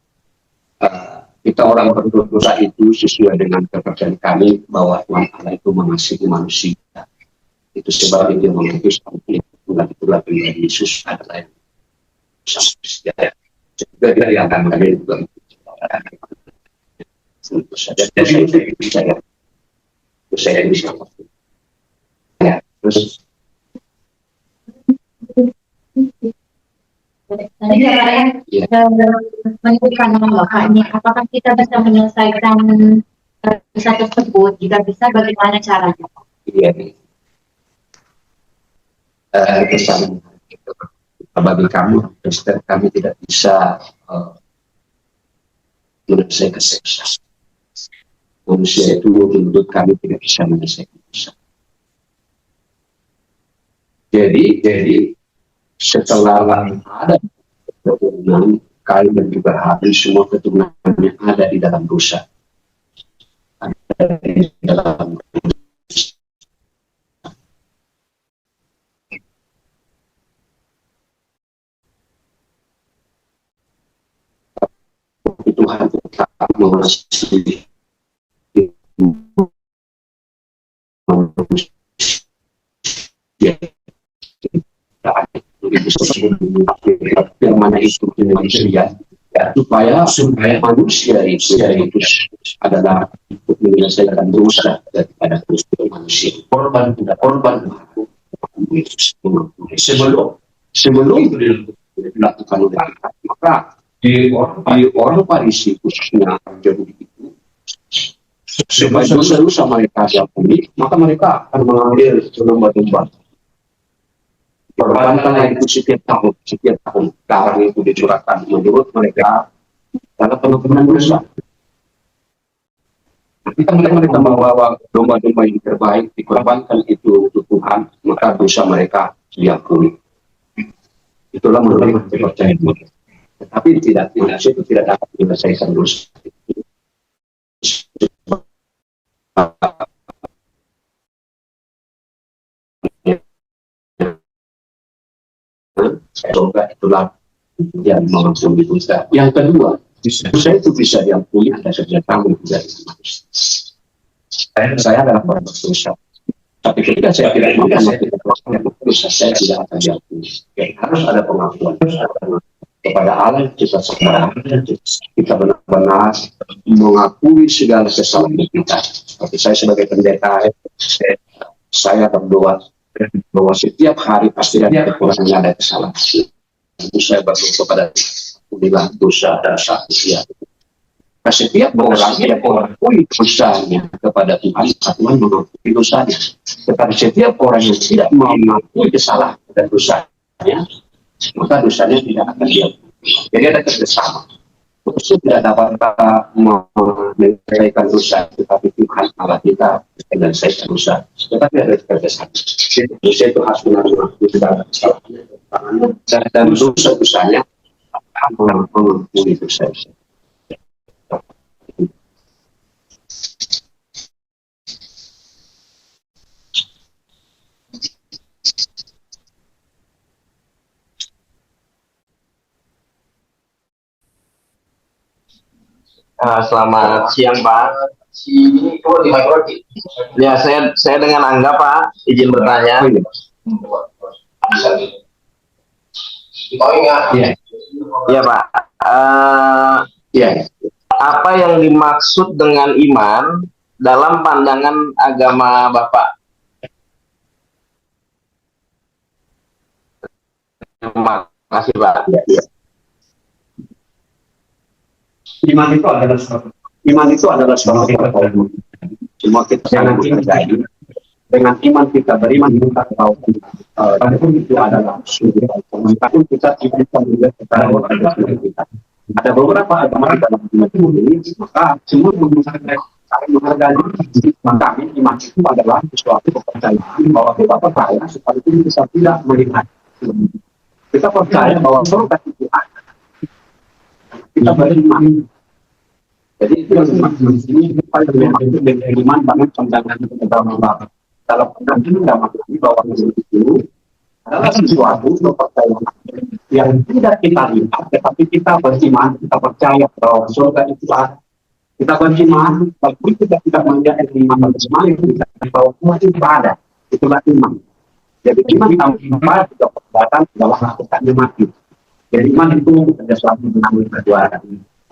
Kita orang berdosa itu sesuai dengan kepercayaan kami bahwa Tuhan Allah itu mengasihi manusia. Itu sebab dia mengutus itulah pribadi Yesus adalah yang juga dia akan mengambil juga tentu saja saya percaya saya bisa ya terus menunjukkan makanya apakah kita bisa menyelesaikan dosa tersebut, jika bisa bagaimana caranya? Iya kesan bagi kamu Kristen, kami tidak bisa menyelesaikan dosa. Manusia itu menurut kami tidak bisa menyelesaikan dosa. Jadi setelah ada keturunan Kain dan juga Habil, semua keturunan yang ada di dalam dosa, ada di dalam Tuhan tetap mengasihi yang mana itu manusia supaya manusia itu adalah untuk menyelesaikan dosa daripada Kristus manusia, korban sebelum itu dilakukan oleh kita, maka di orang Parisi khususnya Yahudi itu, sebagai dosa mereka diampuni, maka mereka akan mengambil domba-domba. Perbankan itu setiap tahun, darah itu dicurahkan menurut mereka dalam pengampunan dosa. Ketika mereka membawa domba-domba yang terbaik, dikorbankan itu untuk Tuhan, maka dosa mereka diampuni. Itulah menurut kepercayaan mereka. Tetapi itu tidak dapat menyelesaikan dosa. Semoga itulah yang mengampuni dosa. Yang kedua, dosa itu bisa diampuni ada sejak kamu dari manusia. Saya adalah orang berdosa. Tapi ketika saya tidak mengampuni dosa, saya tidak akan diampuni. Harus ada pengakuan. Kepada Allah kita sekarang kita benar-benar mengakui segala kesalahan kita. Seperti saya sebagai pendeta, saya berdoa bahwa setiap hari pasti ada kekurangan, ada kesalahan. Saya berdoa kepada Allah dosa dan sakit. Nah, setiap orang yang mengakui dosanya kepada Tuhan, Tuhan mengakui dosanya. Tetapi setiap orang yang tidak mengakui kesalahan dan dosanya, maka dosanya tidak akan diampuni. Jadi ada kerjasama. Terus tidak dapat menyelesaikan dosa, tetapi Tuhan Allah kita menyelesaikan dosa. Tetapi ada kerjasama. Dosa itu harus mengakui segala kesalahan dan dosa-dosanya akan mengampuni dosa. Selamat siang Pak. Ya, saya dengan Angga Pak, izin bertanya. Ya Pak. Apa yang dimaksud dengan iman dalam pandangan agama Bapak? Terima kasih Pak. Iman itu adalah suatu kepercayaan. Semua kita sangat percaya. Dengan iman kita beriman kita tahu itu adalah suatu. Tapi kita tidak kita. Ada beberapa agama dalam iman ini, maka semua menggunakan menghargai. Maka iman itu adalah suatu kepercayaan bahwa kita percaya supaya itu bisa tidak melihat. Kita percaya bahwa surga itu ada. Kita beriman. Jadi itu yang dimaksud ini dengan iman banget pandangan agama Bapak. Dalam pandangan agama ini bahwa itu adalah sesuatu kepercayaan yang tidak kita lihat, tetapi kita beriman, kita percaya bahwa surga itu ada. Kita beriman, walaupun kita tidak melihat iman bersama kita bahwa Tuhan itu ada. Itulah iman. Jadi iman tanpa juga perbuatan adalah lakukannya mati. Jadi iman itu ada suatu menanggung perjuangan.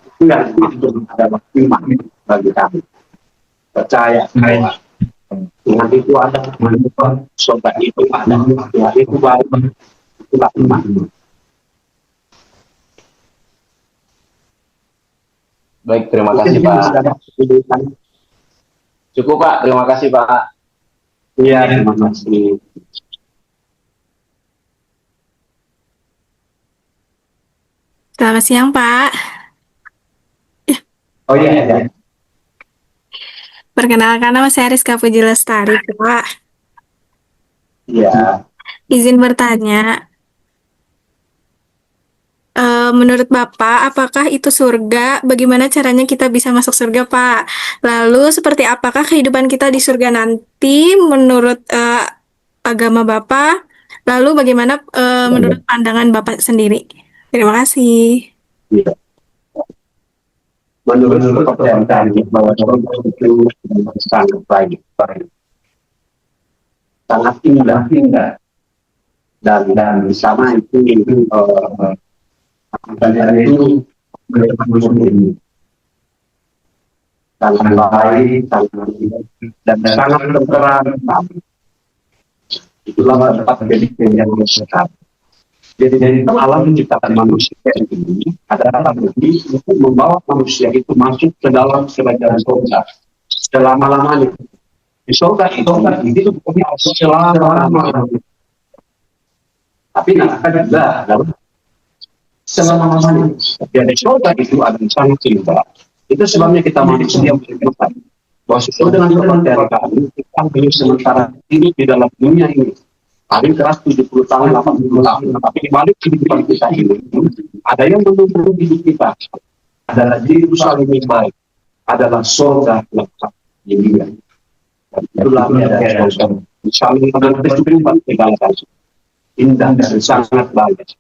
Itu yang itu adalah iman bagi kami. Percaya bahwa Tuhan itu ada, surga itu ada, Tuhan itu baik. Itulah iman. Baik, terima kasih Pak. Cukup Pak, terima kasih Pak. Iya, terima kasih. Selamat siang, Pak. Oh iya. Perkenalkan, nama saya Rizka Puji Lestari, Pak. Iya. Izin bertanya, menurut Bapak, apakah itu surga? Bagaimana caranya kita bisa masuk surga, Pak? Lalu, seperti apakah kehidupan kita di surga nanti menurut agama Bapak? Lalu, bagaimana menurut pandangan Bapak sendiri? Terima kasih. Iya. Menurut kepercayaan kami bahwa surga itu sangat baik, sangat indah, dan di sana itu itu bermuslim, sangat baik, dan sangat terang. Itulah tempat pendidikan yang sehat. Jadi alam menciptakan manusia ini adalah bukti untuk membawa manusia itu masuk ke dalam kerajaan surga selama-lamanya. Di surga itu bukannya selama-lamanya. Tapi neraka juga adalah selama-lamanya. Jadi surga itu ada sangat cinta. Itu sebabnya kita manusia berkata bahwa sesuai dengan kepercayaan kami, kita hidup sementara ini di dalam dunia ini. Paling keras 70 tahun, 80 tahun. Tapi di balik kehidupan kita ini, ada yang menunggu hidup kita. Adalah Yerusalem yang baik. Adalah surga lengkap di dunia. Itulah ada surga. Saling dengan kehidupan segala indah dan sangat baik.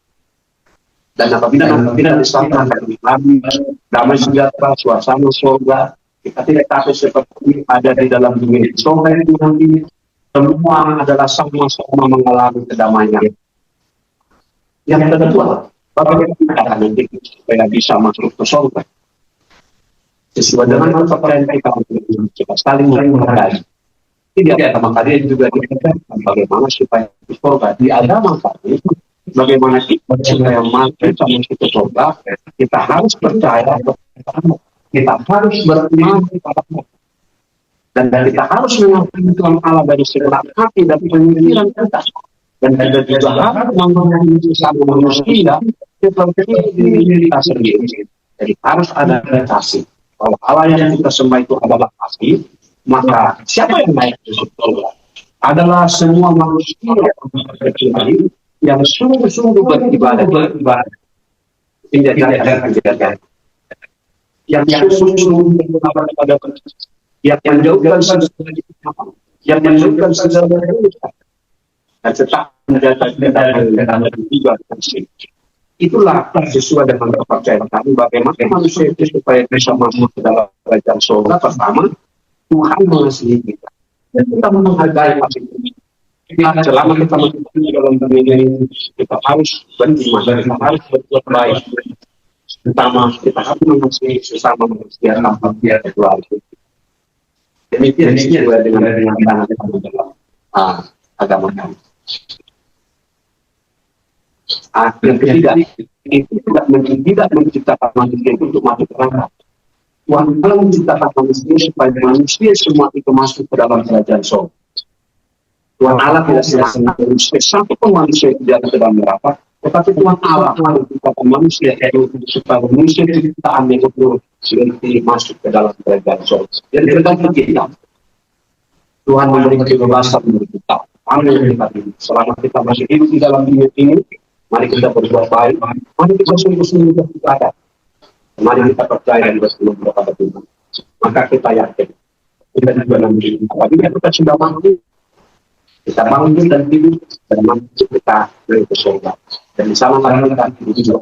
Dan apabila di sana kami damai sejahtera, suasana surga, kita tidak takut seperti ada di dalam dunia. Surga itu nanti semua adalah sama-sama mengalami kedamaian. Yang kedua, bagaimana kita nanti supaya bisa masuk ke surga? Sesuai dengan kepercayaan kita saling menghargai. Tidak ada agama kalian juga dikatakan bagaimana supaya ke surga. Di agama kalian, bagaimana kita supaya masuk ke surga, kita harus percaya kepada kita harus beriman kepada Allah. Dan kita harus mengakui Tuhan Allah dari segala hati dan pemikiran kita. Dan kita juga harus memahami sesama manusia seperti diri kita sendiri. Jadi harus ada kasih. Kalau Allah yang kita sembah itu adalah kasih, maka siapa yang naik ke surga? Adalah semua manusia yang sungguh-sungguh beribadah. Menjaga. Yang sungguh-sungguh beribadah kepada yang menjauhkan segala dosa dan tetap menjaga juga. Itulah sesuai dengan kepercayaan kami bagaimana manusia itu supaya bisa masuk ke dalam kerajaan surga. Pertama, Tuhan mengasihi kita dan kita menghargai masing-masing. Selama kita masuk di dalam dunia ini, kita harus beriman, kita harus berbuat baik. Pertama, kita harus mengasihi sesama manusia tanpa biar keluarga. Demikian sesuai dengan tangan dalam agama kami. Yang ketiga, itu tidak menciptakan manusia itu untuk masuk ke neraka. Tuhan Allah menciptakan manusia supaya manusia semua itu masuk ke dalam kerajaan surga. Tuhan Allah tidak sengaja satu pun manusia itu tidak ke dalam neraka, tetapi Tuhan Allah menciptakan manusia itu supaya manusia ciptaan yang itu seperti masuk ke dalam kerajaan surga. Jadi tergantung kita. Tuhan memberi kebebasan untuk kita. Apa yang kita pilih? Selama kita masih hidup di dalam dunia ini, mari kita berbuat baik. Mari kita sungguh-sungguh beribadah. Mari kita percaya dan bersungguh kepada Tuhan. Maka kita yakin kita juga nanti. Apabila kita sudah mampu, kita bangun dan tidur dan mampu kita beri ke surga. Dan di sana lagi kita hidup juga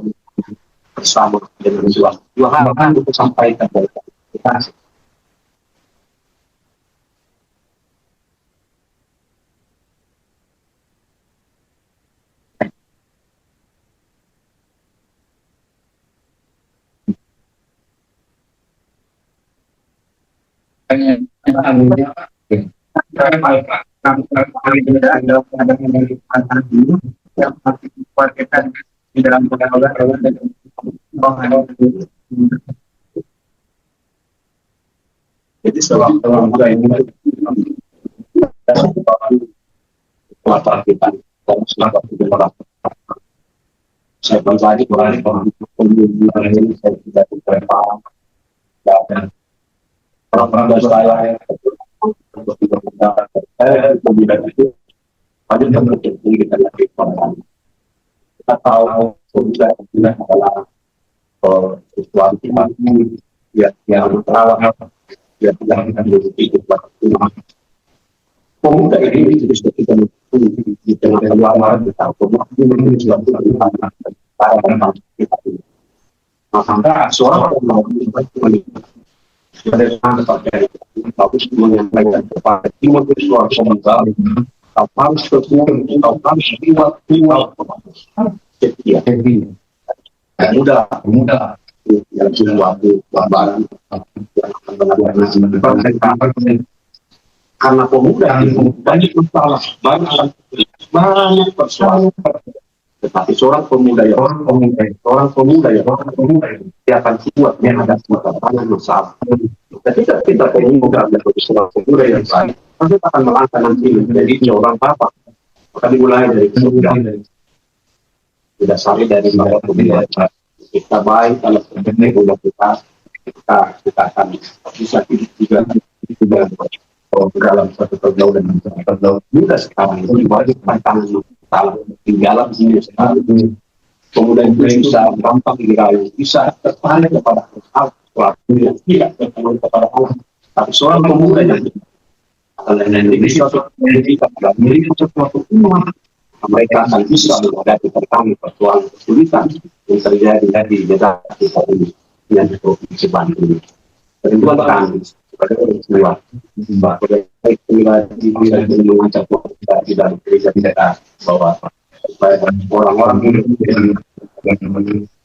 bersama dengan Tuhan. Dua hal akan kita sampaikan kepada kita. Di dalam jadi selama ini kita saya pribadi ini saya tidak terpaham dan orang saya kemudian itu pada kemudian kita lakukan kita tahu sudah adalah sesuatu yang terawat yang tidak kita hidup pemuda ini bisa kita di tengah keluarga kita ini juga para teman kita maka seorang mau dari bagus menyampaikan kepada Timotius semoga kau harus berkumpul, kau harus setia, mudah yang sesuatu baru yang karena pemuda itu banyak masalah, banyak persoalan. Tetapi seorang pemuda yang dia akan kuat menghadapi masalah. Ketika kita pemuda menjadi seorang pemuda yang baik, kita akan melangkah nanti menjadi seorang bapak. Maka dimulai dari pemuda. Didasari dari bahwa pemuda kita baik kalau pemuda kita akan bisa juga dalam satu pergaulan muda sekarang itu banyak tantangan salah tinggalan ini sekarang pemuda itu bisa gampang dirayu, bisa tertarik kepada hal sesuatu yang tidak tertarik kepada Allah. Tapi seorang pemuda yang memiliki sesuatu mereka akan bisa menghadapi pertama persoalan kesulitan yang terjadi di negara kita ini yang provinsi Bandung. Kedua kami sebagai orang tua bahwa bisa mengajak kita di dalam gereja kita bahwa supaya orang-orang yang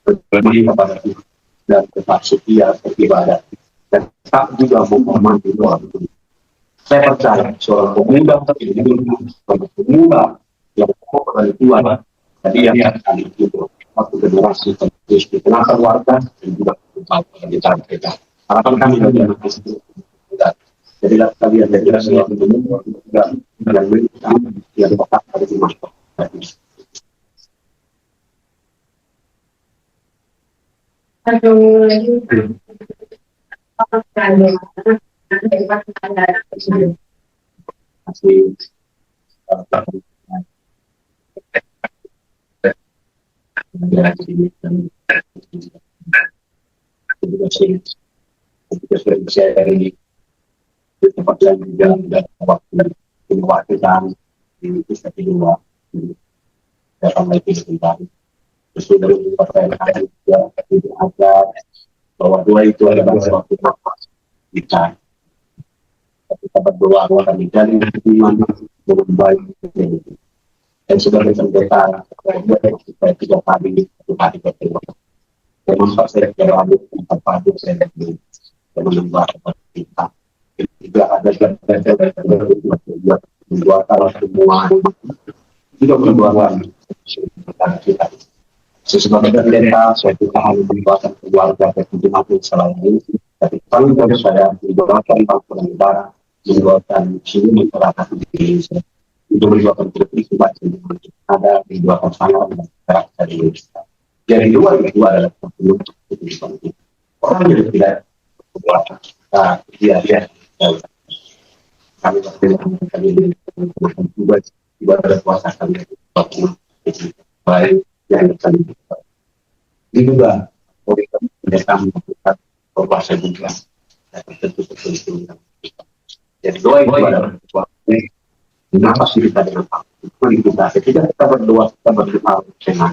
berbagi kepada Tuhan dan tetap setia beribadah dan tetap juga menghormati Tuhan. Saya percaya seorang pemuda yang kepada Tuhan jadi yang akan itu satu generasi terus di tengah keluarga dan juga di tengah kita. Harapan kami bagi anak itu jadilah kalian jadi seorang pemuda yang tetap ada di masa. Di tempat yang juga dan waktu diwakilkan di pusat kedua dalam lagi sebentar sesuai dari pertanyaan juga tidak ada bahwa dua itu adalah suatu nafas kita kita berdoa akan menjadi hubungan dengan baik dan sebagai pendeta kita tidak kali satu hari berdoa dan memang saya berdoa tempat padu saya dan menambah kita juga ada membuat semua juga berdoa kita sebagai pendeta saya juga harus membuat keluarga dan jemaat selain ini tapi paling dari saya mendoakan bangsa dan negara mendoakan seluruh masyarakat di Indonesia untuk mendoakan kehidupan yang ada mendoakan sangat dan masyarakat di Indonesia. Jadi dua adalah untuk kehidupan kita. Orang yang tidak berdoa dia kami juga ibadah puasa kami baik yang kami juga kita melakukan puasa juga tentu jadi doa itu adalah kenapa sih kita dengan kita ketika kita berdoa kita berdoa dengan